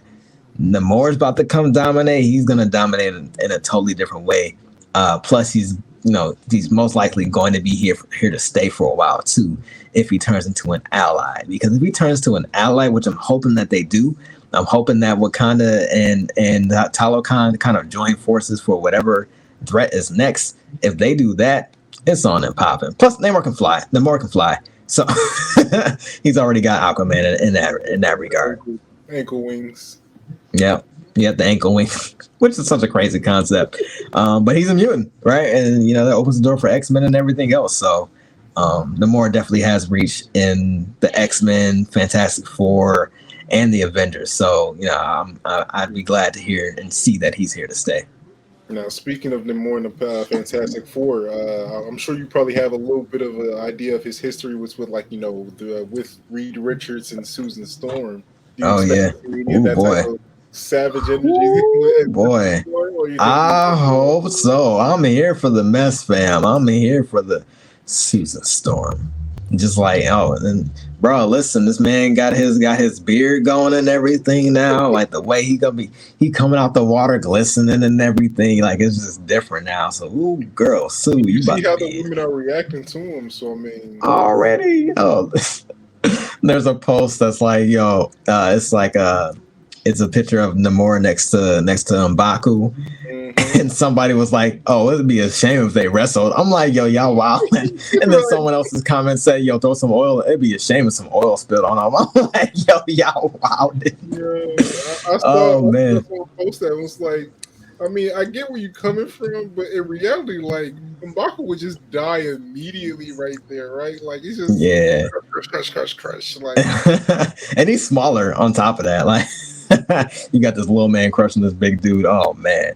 Namor's about to come dominate, he's gonna dominate in a totally different way. Plus, he's most likely going to be here to stay for a while too, if he turns into an ally. Because if he turns to an ally, which I'm hoping that they do, I'm hoping that Wakanda and Talokan kind of join forces for whatever threat is next. If they do that, it's on and popping. Plus, Namor can fly. Namor can fly, so he's already got Aquaman in that regard. Ankle wings. Yeah, the ankle wing, which is such a crazy concept. But he's a mutant, right? And that opens the door for X-Men and everything else. So Namor definitely has reach in the X-Men, Fantastic Four, and the Avengers. So I'd be glad to hear and see that he's here to stay. Now, speaking of Namor and the Fantastic Four, I'm sure you probably have a little bit of an idea of his history with with Reed Richards and Susan Storm. Oh yeah, oh boy. Savage energy. Ooh, boy, I hope so. I'm here for the mess, fam. I'm here for the Susan Storm. Just like, and bro, listen, this man got his beard going and everything now. Like the way he coming out the water glistening and everything. Like it's just different now. So, ooh, girl, Sue, you see about how to the women are reacting to him. So I mean, already. There's a post that's like, it's like it's a picture of Namor next to M'Baku, and somebody was like, "Oh, it'd be a shame if they wrestled." I'm like, "Yo, y'all wild." And then someone else's comment said, "Yo, throw some oil. It'd be a shame if some oil spilled on them." I'm like, "Yo, y'all wild." Yeah, I saw man. A post that was like, I mean, I get where you're coming from, but in reality, like M'Baku would just die immediately right there, right? Like he's just crush. Like, and he's smaller on top of that. Like you got this little man crushing this big dude. Oh man.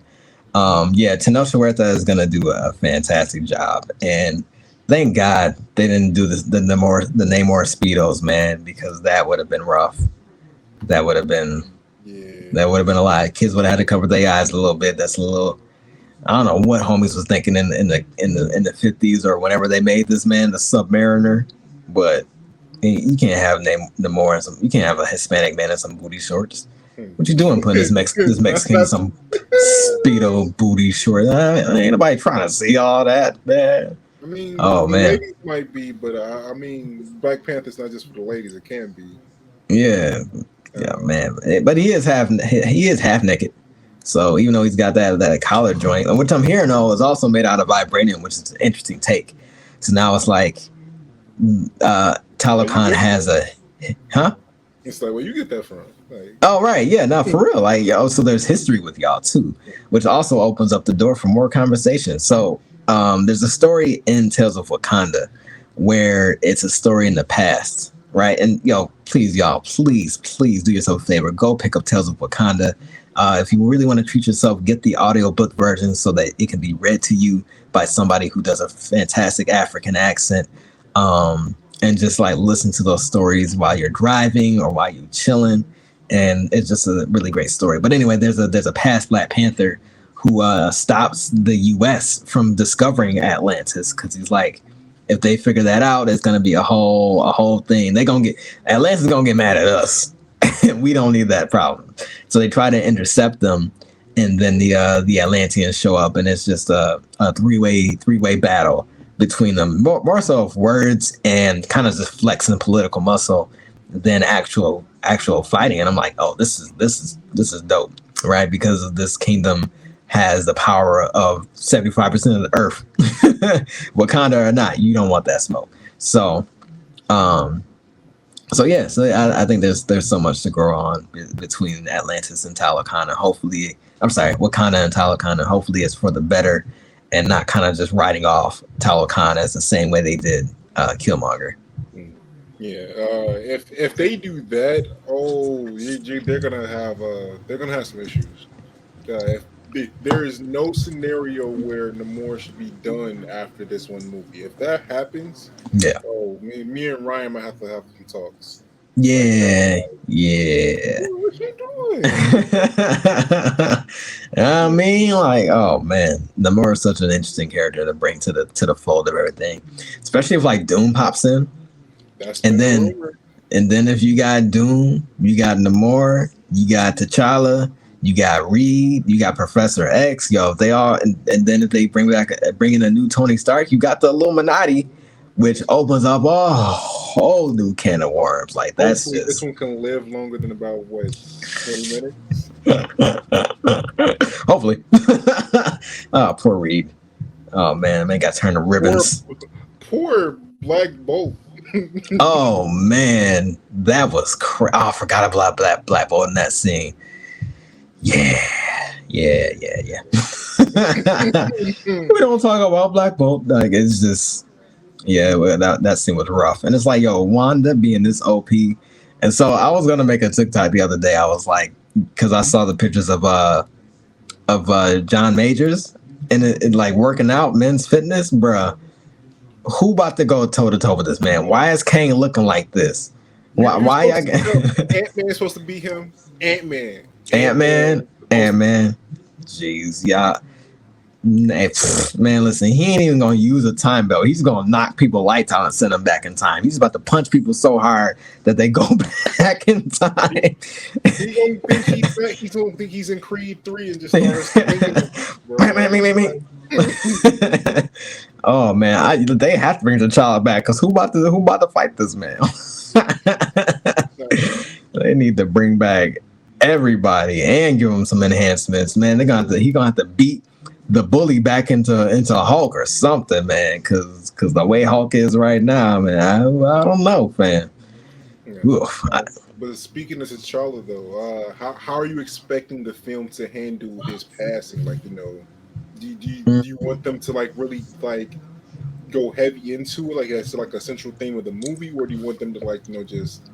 Tenoch Huerta is gonna do a fantastic job, and thank God they didn't do the Namor Speedos, man, because that would have been rough. That would have been a lot. Kids would have had to cover their eyes a little bit. That's a little. I don't know what homies was thinking in the 50s or whenever they made this man the Submariner, but you can't have Namor and you can't have a Hispanic man in some booty shorts. What you doing putting this Mexican in some Speedo booty shorts? Ain't nobody trying to see all that, man. I mean, ladies might be, but I mean, Black Panther's not just for the ladies; it can be. Yeah, man. But he is half naked. So even though he's got that collar joint, which I'm hearing is also made out of vibranium, which is an interesting take. So now it's like Talokan has a, huh? It's like, where you get that from? Like, oh right, yeah, no, for real. Like, so there's history with y'all too, which also opens up the door for more conversation. So there's a story in Tales of Wakanda where it's a story in the past, right? And please do yourself a favor, go pick up Tales of Wakanda. If you really want to treat yourself, get the audiobook version so that it can be read to you by somebody who does a fantastic African accent. And just like listen to those stories while you're driving or while you're chilling. And it's just a really great story. But anyway, there's a past Black Panther who stops the U.S. from discovering Atlantis because he's like, if they figure that out, it's gonna be a whole thing. Atlantis is gonna get mad at us. We don't need that problem. So they try to intercept them, and then the Atlanteans show up, and it's just a three-way battle between them, more so of words and kind of just flexing political muscle than actual fighting. And I'm like, oh, this is dope, right? Because this kingdom has the power of 75% of the earth. Wakanda or not, you don't want that smoke. So I think there's so much to grow on between Atlantis and Talokan. Wakanda and Talokan. Hopefully it's for the better and not kind of just writing off Talokan as the same way they did Killmonger. Yeah, if they do that, they're gonna have some issues. If there is no scenario where Namor should be done after this one movie. If that happens, Yeah. oh, me and Ryan might have to have some talks. Yeah. Yeah. What you doing? I mean, like, oh man, Namor is such an interesting character to bring to the fold of everything, especially if like Doom pops in, That's and the then rumor. and then if you got Doom, you got Namor, you got T'Challa, you got Reed, you got Professor X. Yo, if they all, and then if they bring in a new Tony Stark, you got the Illuminati, which opens up a whole new can of worms. Like that's Hopefully, this just one can live longer than about what 20 minutes. hopefully. Oh, poor Reed. Oh man got turned to ribbons. Poor Black Bolt. Oh man, that was I forgot about Black Bolt in that scene. Yeah. We don't talk about Black Bolt. Like it's just, yeah. Well, that scene was rough, and it's like, yo, Wanda being this OP, and so I was gonna make a TikTok the other day. I was like, because I saw the pictures of John Majors and it like working out, men's fitness, bruh. Who about to go toe to toe with this man? Why is Kang looking like this? Why Ant-Man is supposed to be him? Ant-Man. Jeez, yeah. Man, listen, he ain't even gonna use a time belt. He's gonna knock people lights out and send them back in time. He's about to punch people so hard that they go back in time. He's gonna think he's in Creed 3 and just start Oh man, they have to bring T'Challa back because who about to fight this man? They need to bring back everybody and give him some enhancements, man. He's gonna have to beat the bully back into Hulk or something, man. Because the way Hulk is right now, man, I don't know, fam. Yeah. But speaking of T'Challa, though, how are you expecting the film to handle his passing? Like, do you want them to like really like go heavy into it, like as like a central theme of the movie, or do you want them to like just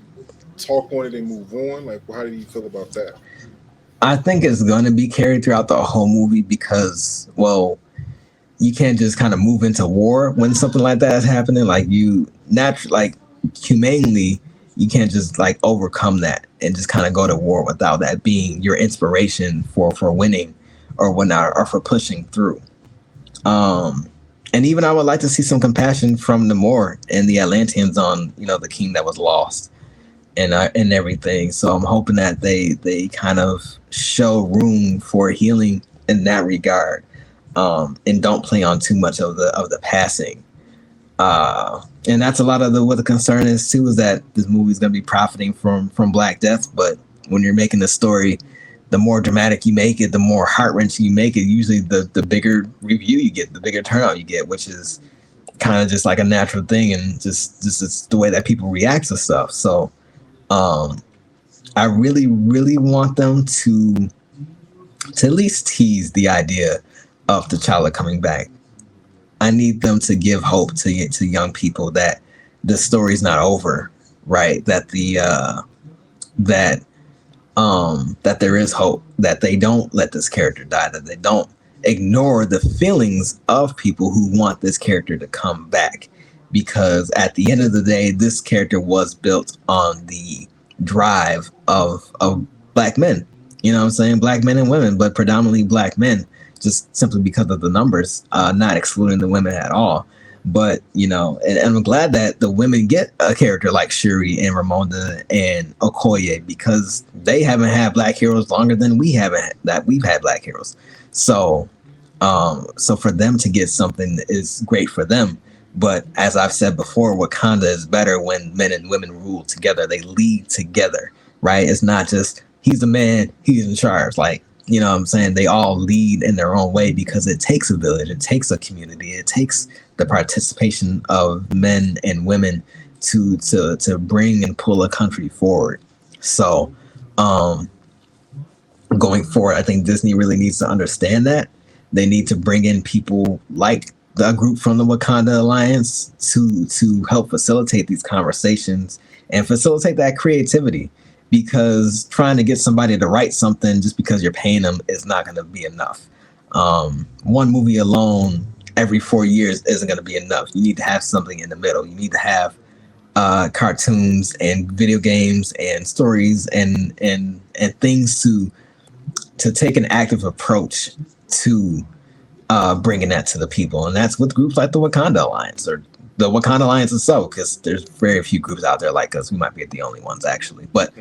talk on it and move on? Like, how do you feel about that? I think it's going to be carried throughout the whole movie because, well, you can't just kind of move into war when something like that is happening. Like humanely, you can't just like overcome that and just kind of go to war without that being your inspiration for winning or whatnot, or for pushing through. And even I would like to see some compassion from Namor and the Atlanteans on, the king that was lost and everything. So I'm hoping that they kind of show room for healing in that regard, and don't play on too much of the passing. And that's a lot of what the concern is too, is that this movie is going to be profiting from Black Death. But when you're making the story, the more dramatic you make it, the more heart-wrenching you make it, usually the bigger review you get, the bigger turnout you get, which is kind of just like a natural thing, and just it's the way that people react to stuff. So I really, really want them to at least tease the idea of T'Challa coming back. I need them to give hope to young people that the story's not over, right? That that there is hope, that they don't let this character die, that they don't ignore the feelings of people who want this character to come back. Because at the end of the day, this character was built on the drive of Black men. You know what I'm saying? Black men and women, but predominantly Black men, just simply because of the numbers, not excluding the women at all. But, and I'm glad that the women get a character like Shuri and Ramonda and Okoye, because they haven't had Black heroes longer than we've had Black heroes. So for them to get something is great for them. But as I've said before, Wakanda is better when men and women rule together. They lead together, right? It's not just he's the man, he's in charge. Like, you know what I'm saying? They all lead in their own way because it takes a village, it takes a community, it takes the participation of men and women to bring and pull a country forward. So going forward, I think Disney really needs to understand that. They need to bring in people like the group from the Wakanda Alliance to help facilitate these conversations and facilitate that creativity, because trying to get somebody to write something just because you're paying them is not going to be enough. One movie alone every 4 years isn't going to be enough. You need to have something in the middle. You need to have cartoons and video games and stories and things to take an active approach to bringing that to the people, and that's with groups like the Wakanda Alliance or the Wakanda Alliance itself, because there's very few groups out there like us. We might be the only ones actually, but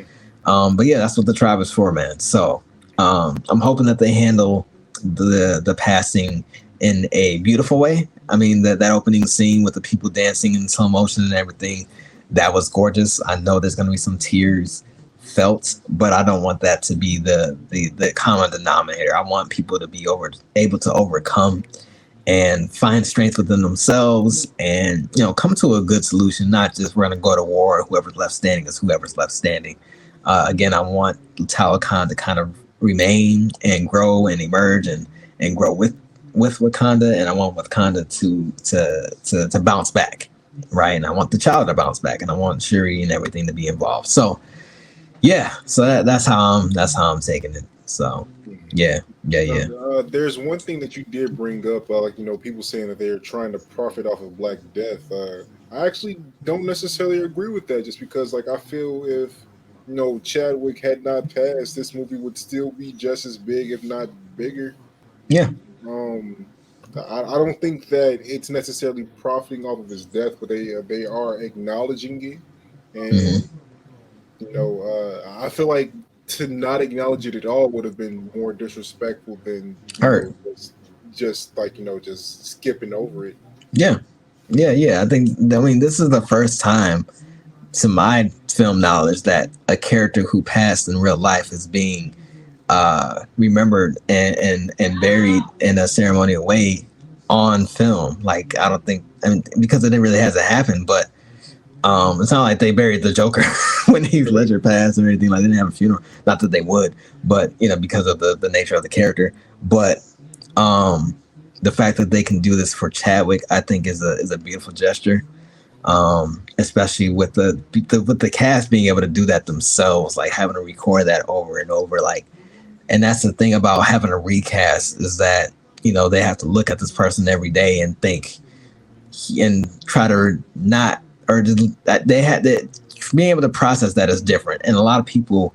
yeah, that's what the tribe is for, man. So I'm hoping that they handle the passing in a beautiful way. I mean, that opening scene with the people dancing in slow motion and everything, that was gorgeous. I know there's going to be some tears felt, but I don't want that to be the common denominator. I want people to be able to overcome and find strength within themselves, and come to a good solution. Not just we're going to go to war, and whoever's left standing is whoever's left standing. Again, I want Talokan to kind of remain and grow and emerge and grow with Wakanda, and I want Wakanda to bounce back, right? And I want the child to bounce back, and I want Shuri and everything to be involved. So yeah, so that's how I'm taking it. So yeah. There's one thing that you did bring up, like people saying that they're trying to profit off of Black Death. I actually don't necessarily agree with that, just because like I feel if Chadwick had not passed, this movie would still be just as big, if not bigger. Yeah. I don't think that it's necessarily profiting off of his death, but they are acknowledging it, and I feel like to not acknowledge it at all would have been more disrespectful than just skipping over it. Yeah. I mean, this is the first time, to my film knowledge, that a character who passed in real life is being remembered and buried in a ceremonial way on film. Like, I don't think, because it didn't really hasn't happened, but it's not like they buried the Joker when Heath Ledger passed or anything. Like, they didn't have a funeral. Not that they would, but because of the nature of the character. But the fact that they can do this for Chadwick, I think, is a beautiful gesture. Especially with the cast being able to do that themselves, like having to record that over and over, like. And that's the thing about having a recast, is that they have to look at this person every day and think and try to not, or just, they had that, being able to process that is different. And a lot of people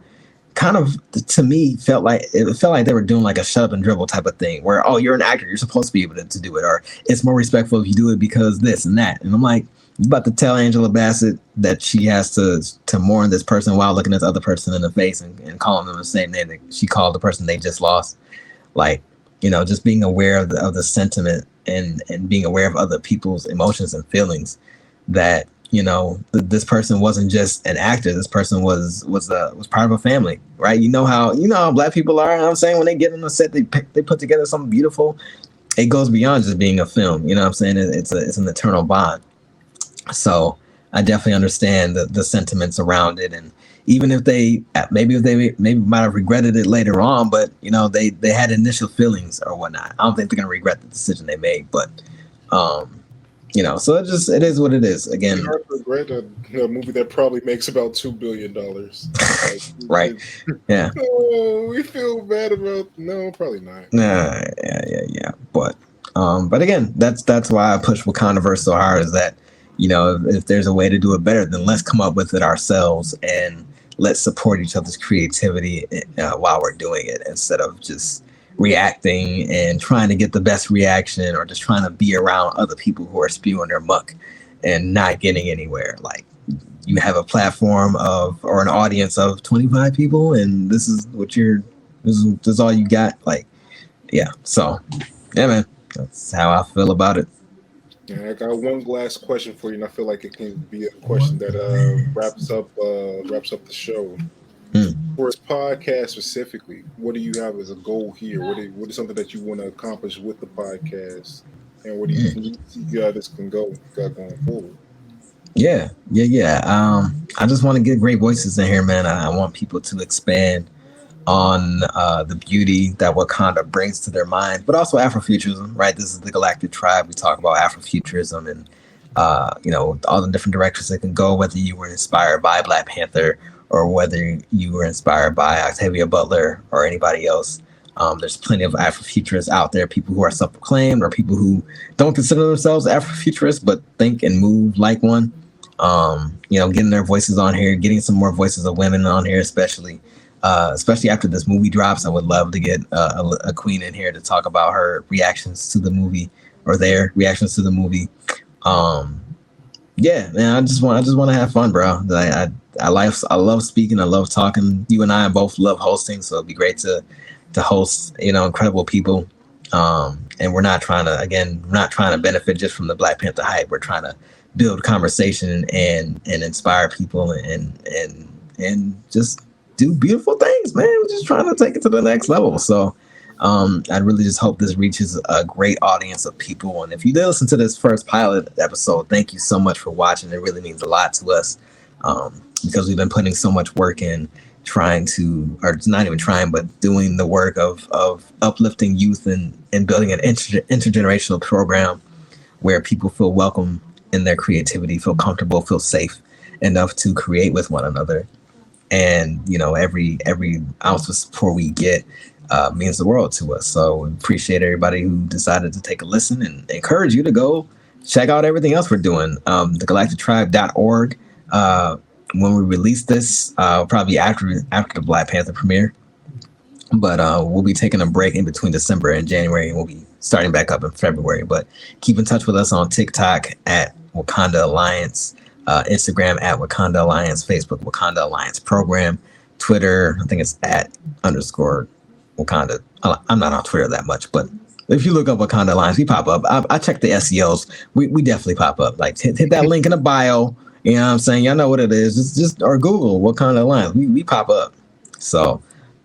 kind of, to me, felt like they were doing like a shut up and dribble type of thing, where, oh, you're an actor, you're supposed to be able to do it, or it's more respectful if you do it because this and that. And I'm like, you about to tell Angela Bassett that she has to mourn this person while looking at the other person in the face and calling them the same name that she called the person they just lost? Like, just being aware of the sentiment and being aware of other people's emotions and feelings, that this person wasn't just an actor. This person was part of a family, right? You know how Black people are. I'm saying, when they get on the set, they put together something beautiful. It goes beyond just being a film. I'm saying, it's an eternal bond. So I definitely understand the sentiments around it, and even if they maybe might have regretted it later on, but they had initial feelings or whatnot. I don't think they're gonna regret the decision they made, but so it is what it is. Again, hard to regret a movie that probably makes about $2 billion. Like, right? Yeah. Oh, we feel bad about. No, probably not. Nah, yeah. But again, that's why I push Wakandaverse so hard, is that if there's a way to do it better, then let's come up with it ourselves, and let's support each other's creativity while we're doing it, instead of just reacting and trying to get the best reaction, or just trying to be around other people who are spewing their muck and not getting anywhere. Like, you have a platform or an audience of 25 people, and this is all you got. Like, yeah. So, yeah, man, that's how I feel about it. Yeah, I got one last question for you, and I feel like it can be a question that wraps up the show. For this podcast specifically, what do you have as a goal here? What is something that you want to accomplish with the podcast, and what do you think this can go going forward? Yeah. I just want to get great voices in here, man. I want people to expand on the beauty that Wakanda brings to their mind, but also Afrofuturism, right? This is the Galactic Tribe. We talk about Afrofuturism and, all the different directions it can go, whether you were inspired by Black Panther or whether you were inspired by Octavia Butler or anybody else. There's plenty of Afrofuturists out there, people who are self-proclaimed or people who don't consider themselves Afrofuturists but think and move like one. Getting their voices on here, getting some more voices of women on here, especially after this movie drops. I would love to get a queen in here to talk about her reactions to the movie or their reactions to the movie. Yeah, man, I just want to have fun, bro. I love speaking. I love talking. You and I both love hosting, so it'd be great to host, incredible people. And we're not trying to benefit just from the Black Panther hype. We're trying to build conversation and inspire people and just do beautiful things, man. We're just trying to take it to the next level. So I really just hope this reaches a great audience of people. And if you did listen to this first pilot episode, thank you so much for watching. It really means a lot to us because we've been putting so much work in trying to, or not even trying, but doing the work of uplifting youth and building an intergenerational program where people feel welcome in their creativity, feel comfortable, feel safe enough to create with one another. And, every ounce of support we get means the world to us. So we appreciate everybody who decided to take a listen and encourage you to go check out everything else we're doing. thegalactictribe.org. When we release this, probably after the Black Panther premiere. But we'll be taking a break in between December and January, and we'll be starting back up in February. But keep in touch with us on TikTok at Wakanda Alliance, Instagram at Wakanda Alliance, Facebook Wakanda Alliance Program, Twitter, I think it's @ Wakanda. I'm not on Twitter that much, but if you look up Wakanda Alliance, we pop up. I check the SEOs. We definitely pop up. Like hit that link in the bio. You know what I'm saying? Y'all know what it is. Just or Google Wakanda Alliance. We pop up. So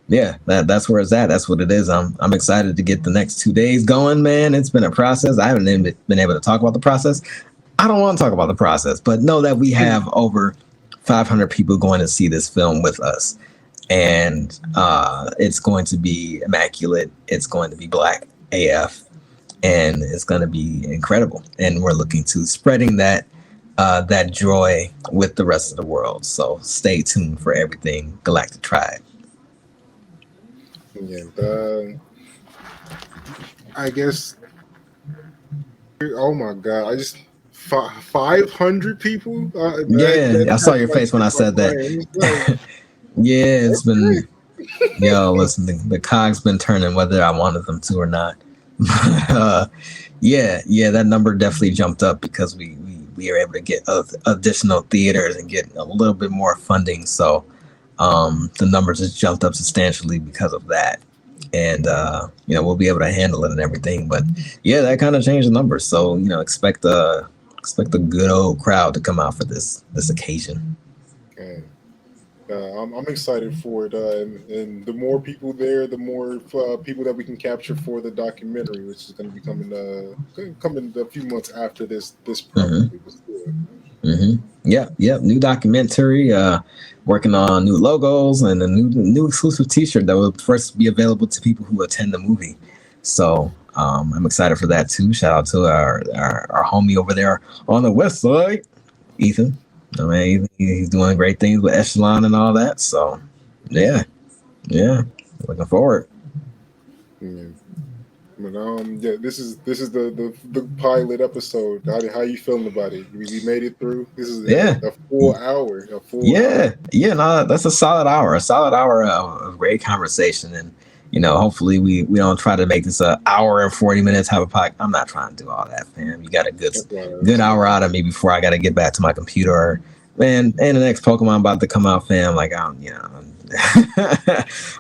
yeah, that's where it's at. That's what it is. I'm excited to get the next 2 days going, man. It's been a process. I haven't been able to talk about the process. I don't want to talk about the process, but know that we have over 500 people going to see this film with us. And it's going to be immaculate. It's going to be Black AF. And it's going to be incredible. And we're looking to spreading that joy with the rest of the world. So stay tuned for everything Galactic Tribe. Yeah, I guess. Oh my God! I just 500 people. I saw your face when I said that. Yeah, it's been. Listen, the cog's been turning whether I wanted them to or not. That number definitely jumped up because we are able to get additional theaters and get a little bit more funding. So the numbers just jumped up substantially because of that. And, we'll be able to handle it and everything. But yeah, that kind of changed the numbers. So, expect a good old crowd to come out for this occasion. Okay. I'm excited for it. And the more people there, the more people that we can capture for the documentary, which is going to be coming a few months after this probably. New documentary, working on new logos and a new exclusive t-shirt that will first be available to people who attend the movie. So I'm excited for that too. Shout out to our homie over there on the west side, Ethan. I mean, he's doing great things with Echelon and all that. So yeah, looking forward. Yeah. But this is the pilot episode. How you feeling about it? We made it through. This is a full hour. No, that's a solid hour. A solid hour of great conversation, and hopefully we don't try to make this an hour and 40 minutes have a podcast. I'm not trying to do all that, fam. You got a good hour out of me before I got to get back to my computer. Man, and the next Pokemon about to come out, fam. Like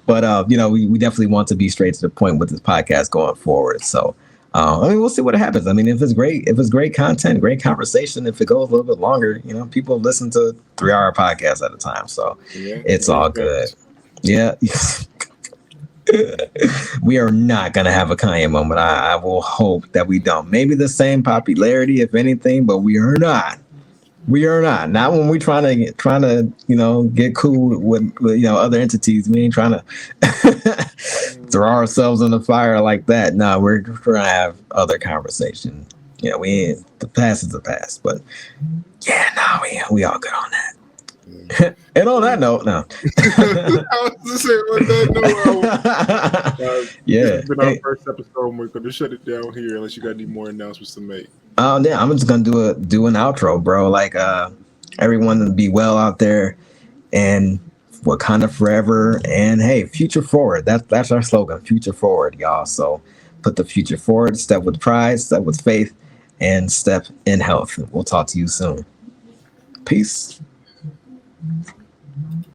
but we definitely want to be straight to the point with this podcast going forward. So we'll see what happens. I mean, if it's great content, great conversation, if it goes a little bit longer, people listen to 3-hour podcasts at a time. So it's all good. Yeah. We are not gonna have a Kanye moment. I will hope that we don't. Maybe the same popularity, if anything, but we are not. We are not. Not when we're trying to get cool with other entities. We ain't trying to throw ourselves in the fire like that. No, we're trying to have other conversation. We ain't, the past is the past. But yeah, no, we all good on that. And on that note, no. I was just saying on that note, Yeah. this has been our first episode. We're going to shut it down here unless you got any more announcements to make. Yeah, I'm just gonna do an outro, bro. Like everyone be well out there, and Wakanda Forever, and hey, future forward. That's our slogan, future forward, y'all. So put the future forward, step with pride, step with faith, and step in health. We'll talk to you soon. Peace.